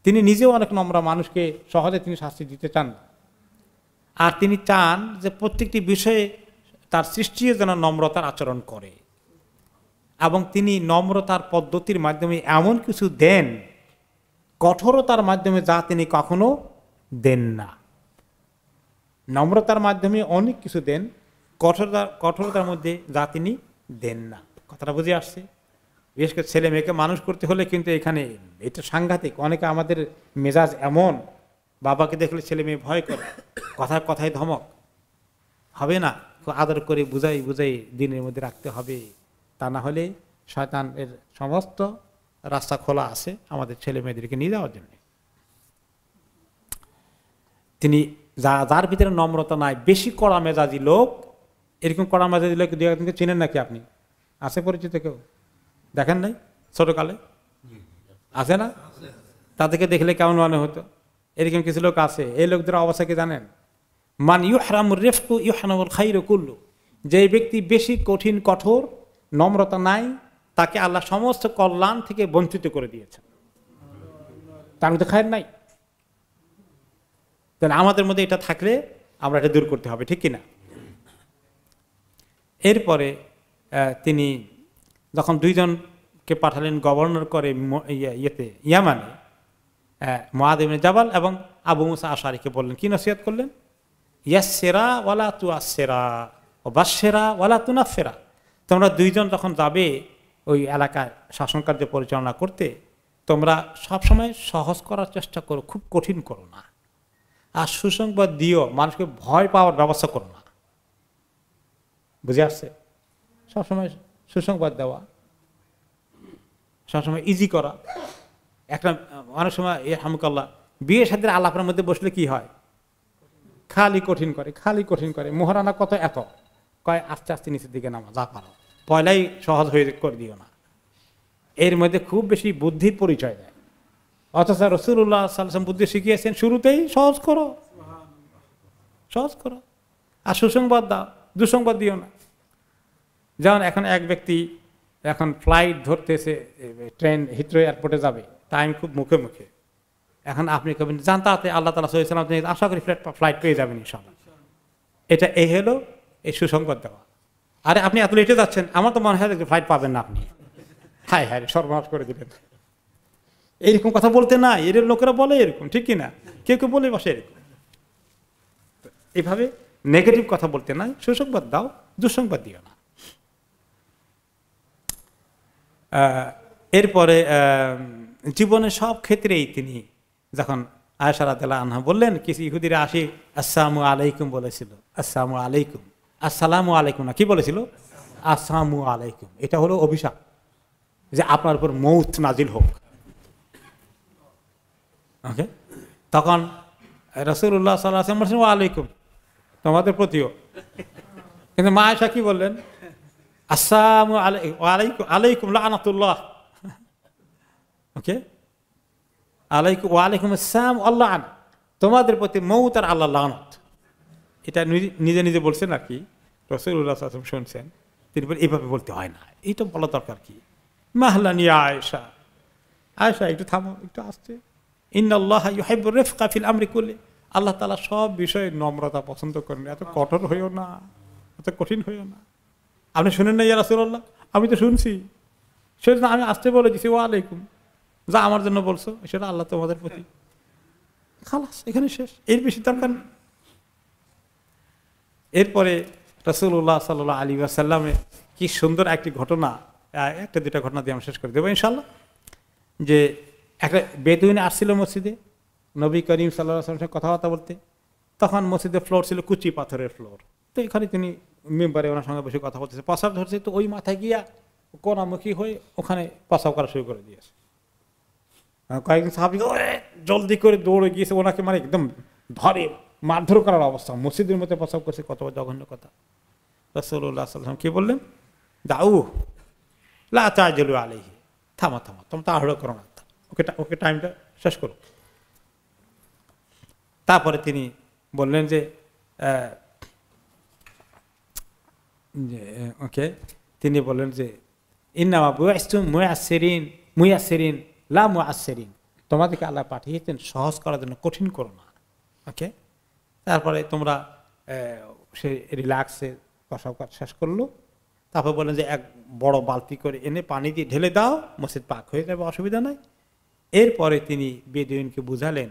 তিনি নিজেও অনেক নম্র, মানুষকে সহজে তিনি শাস্তি দিতে চান না। আর তিনি চান যে প্রত্যেকটি বিষয়ে তার সৃষ্টিও যেন নম্রতার আচরণ করে, এবং তিনি নম্রতার পদ্ধতির মাধ্যমে এমন কিছু দেন, কঠোরতার মাধ্যমে যা তিনি কখনো দেন না। নম্রতার মাধ্যমে অনেক কিছু দেন, কঠোরতার মধ্যে যা তিনি দেন না। কথাটা বুঝে আসছে? বিশেষ করে ছেলে মেয়েকে মানুষ করতে হলে কিন্তু এখানে এটা সাংঘাতিক। অনেকে আমাদের মেজাজ এমন, বাবাকে দেখলে ছেলে মেয়ে ভয় করে, কথায় কথায় ধমক, হবে না, খুব আদর করে বুঝাই বুঝাই দিনের মধ্যে রাখতে হবে, তা না হলে শয়তানের সমস্ত রাস্তা খোলা আছে আমাদের ছেলে মেয়েদেরকে নিয়ে যাওয়ার জন্য। তিনি যার ভিতরে নম্রতা নাই, বেশি কড়া মেজাজি লোক, এরকম কড়া মেজাজি লোক দু একজনকে চিনেন নাকি আপনি? আছে পরিচিত কেউ? দেখেন নাই ছোটকালে? আছে না? তাদেরকে দেখলে কেমন মনে হতো? এরকম কিছু লোক আছে। এই লোকদের অবস্থা কি জানেন? মান ইউহরামুর রিফকু ইউহরামুল খাইরু কুল্লু, যে ব্যক্তি বেশি কঠিন কঠোর, নম্রতা নাই, তাকে আল্লাহ সমস্ত কল্যাণ থেকে বঞ্চিত করে দিয়েছেন, তার মধ্যে খায়ের নাই। তাহলে আমাদের মধ্যে এটা থাকলে আমরা এটা দূর করতে হবে, ঠিক কিনা? এরপরে তিনি যখন দুইজনকে পাঠালেন গভর্নর করে ইয়ামানে, মুআয ইবনে জাবাল এবং আবু মুসা আশআরীকে বললেন, কি নসিহত করলেন? ইয়াসসিরা ওয়ালা তুআসসিরা ওয়া বাশশিরা ওয়ালা তুনাফফিরা। তোমরা দুইজন যখন যাবে ওই এলাকায় শাসন কার্য পরিচালনা করতে, তোমরা সবসময় সহজ করার চেষ্টা করো, খুব কঠিন করো না। আর সুসংবাদ দিও, মানুষকে ভয় পাওয়ার ব্যবস্থা করো না। বুঝে আসছে? সবসময় সুসংবাদ দেওয়া, সবসময় ইজি করা। একটা অনেক সময় হামকাল্লাহ বিয়ে শাদীর আলাপের মধ্যে বসলে কি হয়, খালি কঠিন করে, খালি কঠিন করে। মোহরানা কত, এত কয়, আস্তে আস্তে নিচের দিকে নামা, যা পারো, পয়লাই সহজ হয়ে করে দিও না। এর মধ্যে খুব বেশি বুদ্ধির পরিচয় দেয়। অথচ রাসূলুল্লাহ সাল্লাল্লাহু আলাইহি ওয়াসাল্লাম বুদ্ধি শিখিয়েছেন, শুরুতেই সহজ করো, সহজ করো, আর সুসংবাদ দাও, দুঃসংবাদ দিও না। যেমন এখন এক ব্যক্তি এখন ফ্লাইট ধরতেছে, ট্রেন হিথ্রো এয়ারপোর্টে যাবে, টাইম খুব মুখে মুখে। এখন আপনি কবেন জানতাতে আল্লাহ তাআলা সাল্লাল্লাহু আলাইহি ওয়াসাল্লাম, আশা করি ফ্লাইট পেয়ে যাবেন ইনশাআল্লাহ। এটা এই হলো এই সুসংবাদ দেওয়া। আরে আপনি এত লেটে যাচ্ছেন, আমার তো মনে হয় ফ্লাইট পাবেন না আপনি, হায় হায় সর্বনাশ করে দিলেন। এইরকম কথা বলতে না, এর লোকেরা বলে এরকম, ঠিক কিনা? কেউ কেউ বলে বসে এরকম। এইভাবে নেগেটিভ কথা বলতে নাই, সুসংবাদ দাও, দুঃসংবাদ দিও না। এরপরে জীবনের সব ক্ষেত্রেই তিনি যখন আয়েশা রাদিয়াল্লাহু আনহা বললেন, কিছু ইহুদিরা আসি আসসালামু আলাইকুম বলেছিল, আসসালামু আলাইকুম, আসসালামু আলাইকুম না, কি বলেছিল? আসসালামু আলাইকুম। এটা হলো অভিশাপ যে আপনার উপর মউত নাজিল হোক। ওকে, তখন রাসূলুল্লাহ সাল্লাল্লাহু আলাইহি ওয়াসাল্লাম বলেছেন ওয়া আলাইকুম, তোমাদের প্রতিও। কিন্তু মা আয়েশা কি বললেন? আসসালামু আলাইকুম, আলাইকুম লানাতুল্লাহ। ওকে, আলাইকুম ওয়া আলাইকুম আসসালাম আল্লাহ আন, তোমাদের প্রতি মউত আর আল্লাহ লানত। এটা নিজে নিজে বলছেন আর কি, রাসূলুল্লাহ সাল্লাল্লাহু আলাইহি ওয়াসাল্লাম শুনছেন। তিনি বলেন এইভাবে বলতে হয় না, এইটা বলা দরকার কি? মাহলান ইয়া আয়েশা, আয়েশা একটু থামো, একটু আসছে। ইন্নাল্লাহা ইউহিব্বুর রিফকা ফিল আমরি কুল্লি, আল্লাহ তাআলা সব বিষয়ে নম্রতা পছন্দ করেন, এত কঠোর হইও না, এত কঠিন হইও না। আপনি শুনেন না ইয়া রাসূলুল্লাহ? আমি তো শুনছি, সেজন্য আমি আসতে বলে দিছি ওয়া আলাইকুম, যা আমার জন্য বলছো সেটা আল্লাহ তোমাদের প্রতি, খালাস, এখানে শেষ, এর বেশি দরকার নেই। এরপরে রাসূলুল্লাহ সাল্লাল্লাহু আলাইহি ওয়াসাল্লামে কি সুন্দর একটি ঘটনা, একটা দুটা ঘটনা দিয়ে আমি শেষ করে দেবো ইনশাআল্লাহ। যে একটা বেদুইন আসছিল মসজিদে, নবী করিম সাল্লাল্লাহু আলাইহি ওয়াসাল্লামের কথাবার্তা বলতে। তখন মসজিদের ফ্লোর ছিল কুচি পাথরের ফ্লোর। তো এখানে তিনি মেম্বারে ওনার সঙ্গে বসে কথা বলতেছে, প্রসাব ধরছে, তো ওই মাথায় গিয়া কোনামুখী হয়ে ওখানে প্রসাব করা শুরু করে দিয়েছে। কয়েকজন সাহাবী জলদি করে দৌড়ে গিয়েছে, ওনাকে মানে একদম ধরে মারধর করার অবস্থা। মসজিদের মধ্যে প্রসাব করছে, কত জঘন্য কথা। রাসূলুল্লাহ সাল্লাল্লাহু আলাইহি ওয়াসাল্লাম কি বললেন? দাউ লা তা'জালু আলাইহি, থামো থামো, তোমরা তাড়াহুড়ো করো না, ওকে টাইমটা শেষ করো। তারপরে তিনি বললেন যে ওকে, তিনি বললেন যে ইন্নামা বুইসতুম মুয়াসসিরিন লা মুআসসিরিন, তোমাদেরকে আল্লাহ পাঠিয়েছেন সহজ করার জন্য, কঠিন করো না। ওকে, তারপরে তোমরা সে রিল্যাক্সে প্রসাব শেষ করলো। তারপর বললেন যে এক বড় বালতি করে এনে পানি দিয়ে ঢেলে দাও, মসজিদ পাক হয়ে যাবে, অসুবিধা নাই। এরপরে তিনি বেদুইনকে বুঝালেন,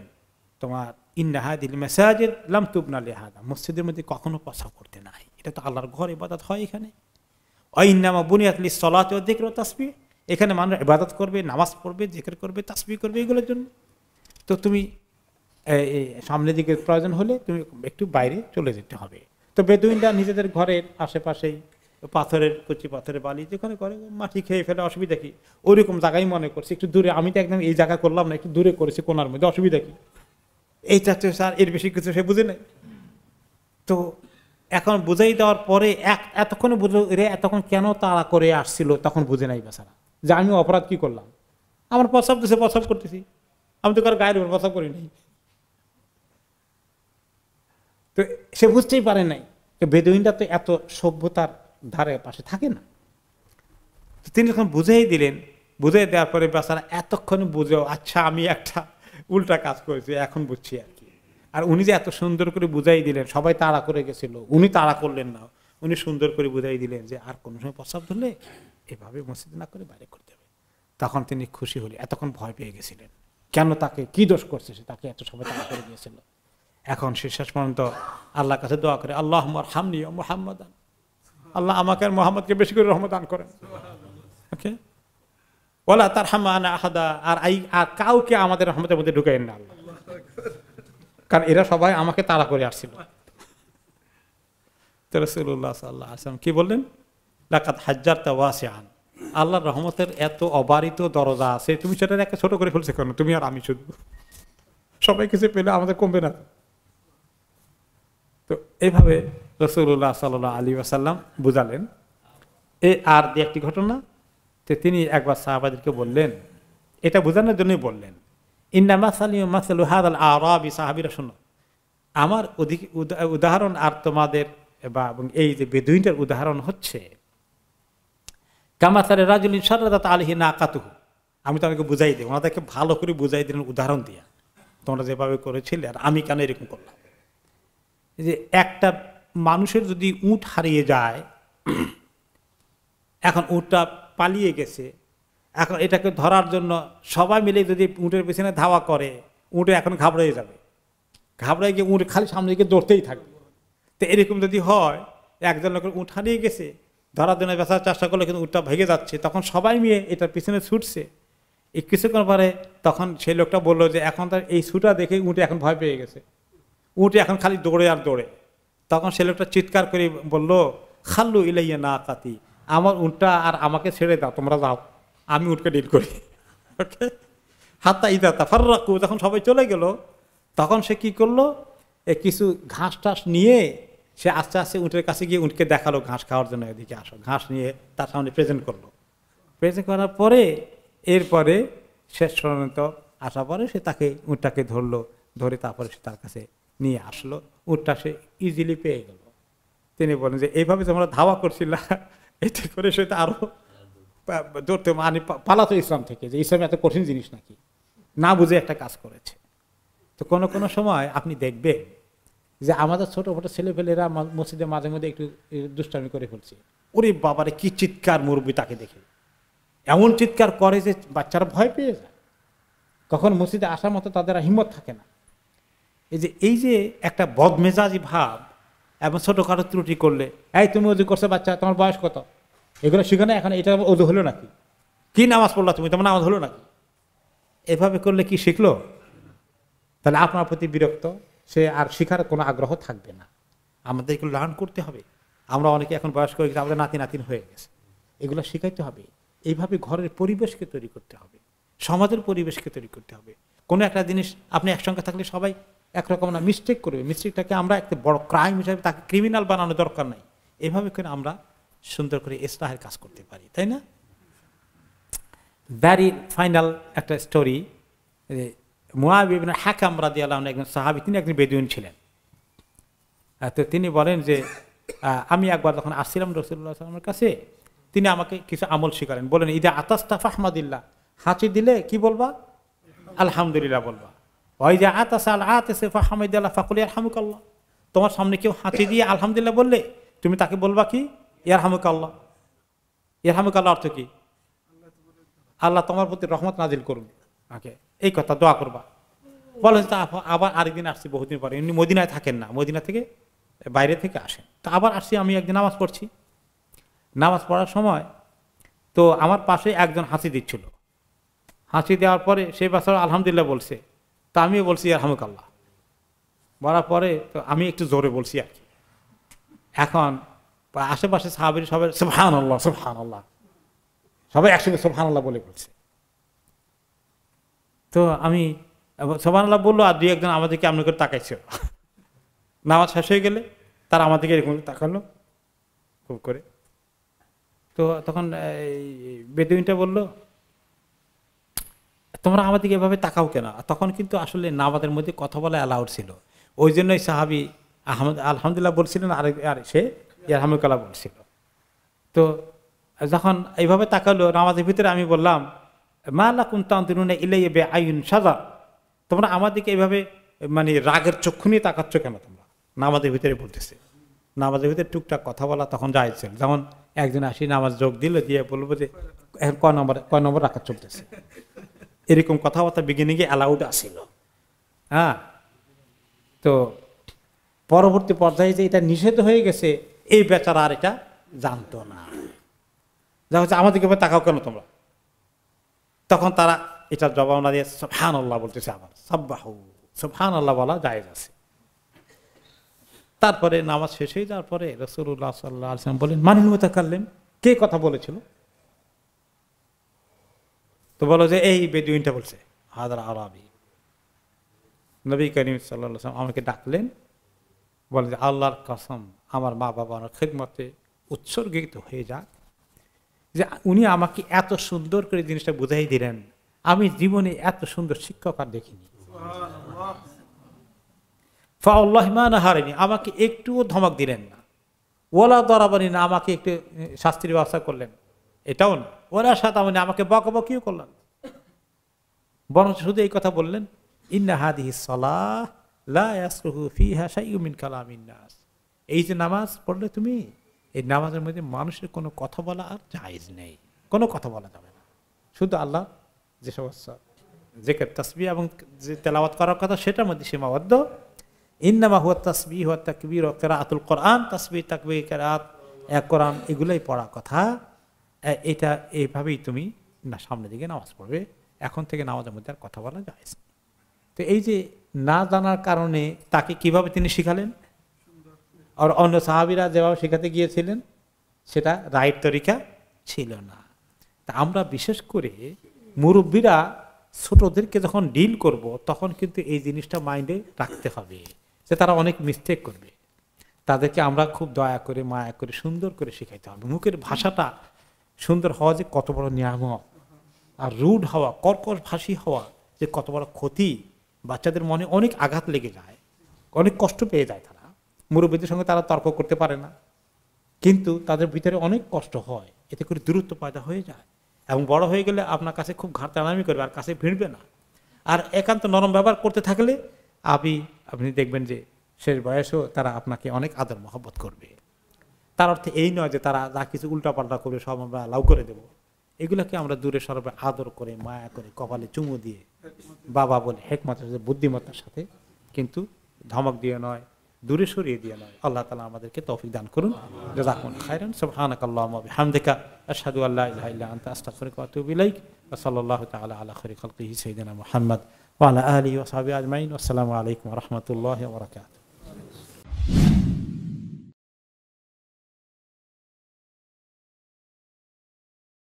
তোমার ইন্না হাদিল মাসাজিদ লাম তুবনা লিহাদা, মসজিদের মধ্যে কখনো প্রসাব করতে নাই, এটা তো আল্লাহর ঘর, ইবাদত হয় এখানে। ওয়াইন্নামা বুনিয়াত লিস-সালাতি ওয়া যিকরি ওয়া তাসবিহ, এখানে মানুষ ইবাদত করবে, নামাজ পড়বে, জিকির করবে, তাসবিহ করবে, এগুলোর জন্য। তো তুমি সামনের দিকে প্রয়োজন হলে তুমি একটু বাইরে চলে যেতে হবে। তো বেদুইনরা নিজেদের ঘরের আশেপাশেই পাথরের কুচি, পাথরের বালি যেখানে করে মাটি খেয়ে ফেলে, অসুবিধা কি? ওইরকম জায়গায় মনে করছে, একটু দূরে, আমি তো একদম এই জায়গা করলাম না, একটু দূরে করেছি কোনার মধ্যে, অসুবিধা কি? এইটা তো স্যার এর বেশি কিছু সে বুঝে নেই। তো এখন বুঝাই দেওয়ার পরে এতক্ষণে বুঝলো রে, এতক্ষণ কেন তাড়া করে আসছিল, তখন বুঝে নাই বেচারা যে আমি অপরাধ কি করলাম, আমার প্রসাব দিছে, প্রসাব করতেছি, আমি তো কারো গায়ের উপর প্রসাব করি নাই। তো সে বুঝতেই পারে নাই। বেদুইনরা তো এত সভ্যতার ধারে পাশে থাকে না। তিনি যখন বুঝাই দিলেন, বুঝাই দেওয়ার পরে বেচারা এতক্ষণ বুঝেও আচ্ছা আমি একটা উল্টা কাজ করেছি এখন বুঝছি আর কি। আর উনি যে এত সুন্দর করে বুঝাই দিলেন, সবাই তাড়া করে গেছিল, উনি তাড়া করলেন না, উনি সুন্দর করে বুঝাই দিলেন যে আর কোনো সময় প্রস্রাব ধরলে এভাবে মসজিদ না করে বাইরে করতে হবে। তখন তিনি খুশি হলেন, এতক্ষণ ভয় পেয়ে গেছিলেন কেন, তাকে কি দোষ করছে সে, তাকে এত সবাই তাড়া করে গিয়েছিল। এখন সে শেষ পর্যন্ত আল্লাহর কাছে দোয়া করে আল্লাহ হামনি মুহাম্মাদান, আল্লাহ আমাকে আর মোহাম্মদকে বেশি করে রহমত দান করেন। ওকে, ওয়ালা তারহামনা আহাদা, আর কাউকে আমাদের রহমতের মধ্যে ঢুকাইন না আল্লাহ, কারণ এরা সবাই আমাকে তাড়া করে আসছিল। তো রাসূলুল্লাহ সাল্লাল্লাহু আলাইহি ওয়াসাল্লাম কি বললেন, লাকাদ হাজ্জারতা ওয়াসিআন, আল্লাহর রহমতের এত অবারিত দরজা আছে, তুমি সেটার একটা ছোট করে ফেলছো কেন, তুমি আর আমি শুধু, সবাই কিছু পেলে আমাদের কমবে না। তো এইভাবে রাসূলুল্লাহ সাল্লাল্লাহু আলাইহি ওয়াসাল্লাম বুঝালেন। আর একটি ঘটনা, তো তিনি একবার সাহাবাদেরকে বললেন, এটা বোঝানোর জন্যই বললেন, ইন্না মাসালি মাসালু হাদাল আরাবি, সাহাবীরা শোনো, আমার উদাহরণ আর তোমাদের বা এই যে বেদুইনটার উদাহরণ হচ্ছে কামাসারে রাজুলিন শাররাদাত আলাইহি নাকাতুহু। আমি তোমাকে বুঝাই দিই, ওনাদেরকে ভালো করে বুঝাই দিলেন উদাহরণ দিয়া, তোমরা যেভাবে করেছিলে আর আমি কেন এরকম করলাম। যে একটা মানুষের যদি উট হারিয়ে যায়, এখন উটটা পালিয়ে গেছে, এখন এটাকে ধরার জন্য সবাই মিলে যদি উটের পিছনে ধাওয়া করে, উটে এখন ঘাবড়ে যাবে, ঘাবড়ে গিয়ে উট খালি সামনে দিকে দৌড়তেই থাকবে। তো এরকম যদি হয়, একজন লোকের উট হারিয়ে গেছে, ধরার জন্য বেচার চেষ্টা করলে কিন্তু উটটা ভেঙে যাচ্ছে, তখন সবাই মিলে এটার পিছনে ছুটছে। এই কিছুক্ষণ পরে তখন সেই লোকটা বললো যে এখন তার এই ছুটা দেখে উটে এখন ভয় পেয়ে গেছে, উটে এখন খালি দৌড়ে আর দৌড়ে। তখন সে লোকটা চিৎকার করে বলল, খাল্লু ইলাইয়া না কাতি, আমার উটটা আর আমাকে ছেড়ে দাও, তোমরা যাও, আমি উটকে ডিল করি। ওকে, হাত্তা ইদা তাফাররাকু, যখন সবাই চলে গেল, তখন সে কি করলো, কিছু ঘাস টাস নিয়ে সে আস্তে আস্তে উটের কাছে গিয়ে উটকে দেখালো ঘাস খাওয়ার জন্য, এদিকে আসো, ঘাস নিয়ে তার সামনে প্রেজেন্ট করলো। প্রেজেন্ট করার পরে এরপরে শেষ পর্যন্ত আসার পরে সে তাকে উটটাকে ধরলো, ধরে তারপরে সে তার কাছে নিয়ে আসলো, উটটা সে ইজিলি পেয়ে গেল। তিনি বলেন যে এইভাবে তোমরা ধাওয়া করছিলা, এতে করে সে তো আরো ধরতে মানে পালাতো ইসলাম থেকে, যে ইসলাম এত কঠিন জিনিস নাকি, না বুঝে একটা কাজ করেছে। তো কোনো কোনো সময় আপনি দেখবেন যে আমাদের ছোট ছোট ছেলেপেলেরা মসজিদে মাঝে মধ্যে একটু দুষ্টামি করে ফেলছে, ওরে বাবারে কি চিৎকার, মুরব্বি তাকে দেখে এমন চিৎকার করে যে বাচ্চারা ভয় পেয়ে যায়, কখন মসজিদে আসার মতো তাদের হিম্মত থাকে না। এই যে একটা বদমেজাজি ভাব, এবং ছোটখাটো ত্রুটি করলে, এই তুমি ওযু করছো বাচ্চা, তোমার বয়স কত, এগুলো শিখে এখন এটা ওযু হলো নাকি, কি নামাজ পড়লা তুমি, তোমার নামাজ হলো নাকি, এভাবে করলে কি শিখলো? তাহলে আপনার প্রতি বিরক্ত, সে আর শিখার কোনো আগ্রহ থাকবে না। আমাদের এগুলো লার্ন করতে হবে। আমরা অনেকে এখন বয়স্ক হয়ে গেছে, আমাদের নাতি নাতিন হয়ে গেছে, এগুলো শিখাইতে হবে। এইভাবে ঘরের পরিবেশকে তৈরি করতে হবে, সমাজের পরিবেশকে তৈরি করতে হবে। কোনো একটা জিনিস আপনি একসঙ্গে থাকলে সবাই একরকম না, মিস্টেক করবে, মিস্টেকটাকে আমরা একটা বড় ক্রাইম হিসাবে, তাকে ক্রিমিনাল বানানো দরকার নাই। এভাবে করে আমরা সুন্দর করে ইসলাহের কাজ করতে পারি, তাই না? ভ্যারি ফাইনাল একটা স্টোরি, মুআবিয়া ইবনে হাকাম রাদিয়াল্লাহু আনহু একজন সাহাবী, তিনি একজন বেদুইন ছিলেন। তো তিনি বলেন যে আমি একবার যখন আসছিলাম রাসূলুল্লাহ সাল্লাল্লাহু আলাইহি ওয়াসাল্লামের কাছে, তিনি আমাকে কিছু আমল শিখালেন। বলেন, ইদা আতাস্তা ফাহমাদিল্লাহ, হাঁচি দিলে কি বলবা? আলহামদুলিল্লাহ বলবা। ওয়াইদা আতাসা আল আতিসা ফাহমাদিল্লাহ ফাকুল ইয়ারহামুকাল্লাহ, তোমার সামনে কেউ হাঁচি দিয়ে আলহামদুলিল্লাহ বললে তুমি তাকে বলবা কি? ইয়ারহামুকাল্লাহ। ইয়ারহামুকাল্লাহ অর্থ কি? আল্লাহ তোমার প্রতি রহমত নাজিল করুন, ওকে, এই কথা দোয়া করবা। বলেন, তা আবার আরেকদিন আসছি বহুদিন পরে, এমনি মদিনায় থাকেন না, মদিনা থেকে বাইরে থেকে আসেন। তো আবার আসছি, আমি একদিন নামাজ পড়ছি, নামাজ পড়ার সময় তো আমার পাশে একজন হাসি দিচ্ছিল, হাসি দেওয়ার পরে সেই বাচ্চারা আলহামদুলিল্লাহ বলছে, তো আমিও বলছি ইয়ারহামুকাল্লাহ। বলার পরে তো আমি একটু জোরে বলছি আর কি। এখন আশেপাশে সাহাবীরা সবাই সুবহানাল্লাহ সুবহানাল্লাহ, সবাই একসঙ্গে সুবহানাল্লাহ বলে বলছে। তো আমি সুবহানাল্লাহ বললো, আর দুই একজন আমাদেরকে এমন করে তাকাইছে। নামাজ শেষ হয়ে গেলে তারা আমাদেরকে এরকম তাকালো খুব করে। তো তখন বেদুইনটা বলল, তোমরা আমাদেরকে এভাবে তাকাও কেন? তখন কিন্তু আসলে নামাজের মধ্যে কথা বলা অ্যালাউড ছিল, ওই জন্যই সাহাবী আলহামদুলিল্লাহ বলছিলেন, আর সে ইয়ারহামুকাল্লাহ বলছিল। তো যখন এইভাবে তাকালো নামাজের ভিতরে, আমি বললাম মা লাকুম তানজুরুনা ইলাইয়া বিআইন সাজা, তোমরা আমার দিকে এইভাবে মানে রাগের চক্ষু নিয়ে তাকাচ্ছ কেন? তোমরা নামাজের ভিতরে বলতেছে, নামাজের ভিতরে টুকটাক কথা বলা তখন জায়েজ ছিল। যেমন একজন আসি নামাজ যোগ দিল, দিয়ে বলবো যে এখন কয় নম্বর রাকাত চলতেছে, এরকম কথাবার্তা বিগিনিংয়ে অ্যালাউড আসিল। হ্যাঁ, তো পরবর্তী পর্যায়ে যে এটা নিষেধ হয়ে গেছে, এই বেচারা আর এটা জানতো না। যা হচ্ছে আমাদেরকে তাকাও কেন তোমরা, তখন তারা এটার জবাব না দিয়ে সুবহানাল্লাহ বলতেছে। আবার সাব্বাহু, সুবহানাল্লাহ বলা জায়েজ আছে। তারপরে নামাজ শেষ হয়ে যাওয়ার পরে রাসূলুল্লাহ সাল্লাল্লাহু আলাইহি ওয়াসাল্লাম বলেন মানিল মুতাকাল্লিম, কে কথা বলেছিল? তো বলো যে এই বেদুইনটা বলছে, হাদার আরাবী। নবী করিম সাল্লাল্লাহু আলাইহি ওয়াসাল্লাম আমাকে ডাকলেন, বলে যে আল্লাহর কসম, আমার মা বাবার খিদমতে উৎসর্গিত হয়ে যাক, যে উনি আমাকে এত সুন্দর করে জিনিসটা বুঝাই দিলেন, আমি জীবনে এত সুন্দর শিক্ষক আর দেখিনি। ফাওয়াল্লাহি মা নাহারানি, আমাকে একটুও ধমক দিলেন না, ওয়ালা দরাবানি না, আমাকে একটু শাস্তির ব্যবস্থা করলেন এটাও না, ওরা শাতামানি, আমাকে বকাবকিও করলেন, বরং শুধু এই কথা বললেন ইন্না হাদিহিস সালাহ লা ইয়াসলুহু ফিহা শাইউম মিন কালামিন নাস, এই যে নামাজ পড়লে তুমি, এই নামাজের মধ্যে মানুষের কোনো কথা বলা আর জায়েজ নেই, কোনো কথা বলা যাবে না, শুধু আল্লাহ যে সমস্ত জিকির তাসবিহ এবং যে তেলাওয়াত করার কথা সেটার মধ্যে সীমাবদ্ধ। ইন্নামা হুয়া তাসবিহ ওয়া তাকবীর ওয়া কিরাআতুল কোরআন, তাসবিহ তাকবীর কিরাআত এক কোরআন এগুলাই পড়া কথা। এটা এইভাবেই তুমি না সামনের দিকে নামাজ পড়বে, এখন থেকে নামাজের মধ্যে আর কথা বলা জায়েজ নেই। তো এই যে না জানার কারণে তাকে কিভাবে তিনি শিখালেন, আর অন্য সাহাবীরা যেভাবে শেখাতে গিয়েছিলেন সেটা রাইট তরিকা ছিল না। তা আমরা বিশেষ করে মুরব্বীরা ছোটদেরকে যখন ডিল করব, তখন কিন্তু এই জিনিসটা মাইন্ডে রাখতে হবে যে তারা অনেক মিস্টেক করবে, তাদেরকে আমরা খুব দয়া করে মায়া করে সুন্দর করে শেখাইতে হবে। মুখের ভাষাটা সুন্দর হওয়া যে কত বড় নিয়ামত, আর রুড হওয়া, কর্কশ ভাষী হওয়া যে কত বড় ক্ষতি। বাচ্চাদের মনে অনেক আঘাত লেগে যায়, অনেক কষ্ট পেয়ে যায়, তারা মুরব্বীদের সঙ্গে তারা তর্ক করতে পারে না, কিন্তু তাদের ভিতরে অনেক কষ্ট হয়, এতে করে দূরত্ব পয়দা হয়ে যায়, এবং বড় হয়ে গেলে আপনার কাছে খুব ঘাটতানামি করবে, আর কাছে ভিড়বে না। আর একান্ত নরম ব্যবহার করতে থাকলে আপনি দেখবেন যে শেষ বয়সেও তারা আপনাকে অনেক আদর মহব্বত করবে। তার অর্থে এই নয় যে তারা যা কিছু উল্টাপাল্টা করবে সব আমরা লাউ করে দেব। এগুলোকে আমরা দূরে সরবে আদর করে, মায়া করে, কপালে চুমু দিয়ে, বাবা বলে হেকমতের সাথে, বুদ্ধিমত্তার সাথে, কিন্তু ধমক দিয়ে নয়, দূরে সরিয়ে দিয়ে নয়। আল্লাহ তাআলা আমাদেরকে তৌফিক দান করুন। জাযাকুমুল্লাহু খাইরান। সুবহানাকাল্লাহুম্মা ওয়া বিহামদিকা আশহাদু আল্লা ইলাহা ইল্লা আনতা আস্তাগফিরুকা ওয়া আতুবু ইলাইক। ওয়া সাল্লাল্লাহু তাআলা আলা খায়রি খালকিহি সাইয়্যিদিনা মুহাম্মদ ওয়া আলা আলিহি ওয়া সাহবিহি আজমাইন। আসসালামু আলাইকুম ওয়া রাহমাতুল্লাহি ওয়া বারাকাতুহু।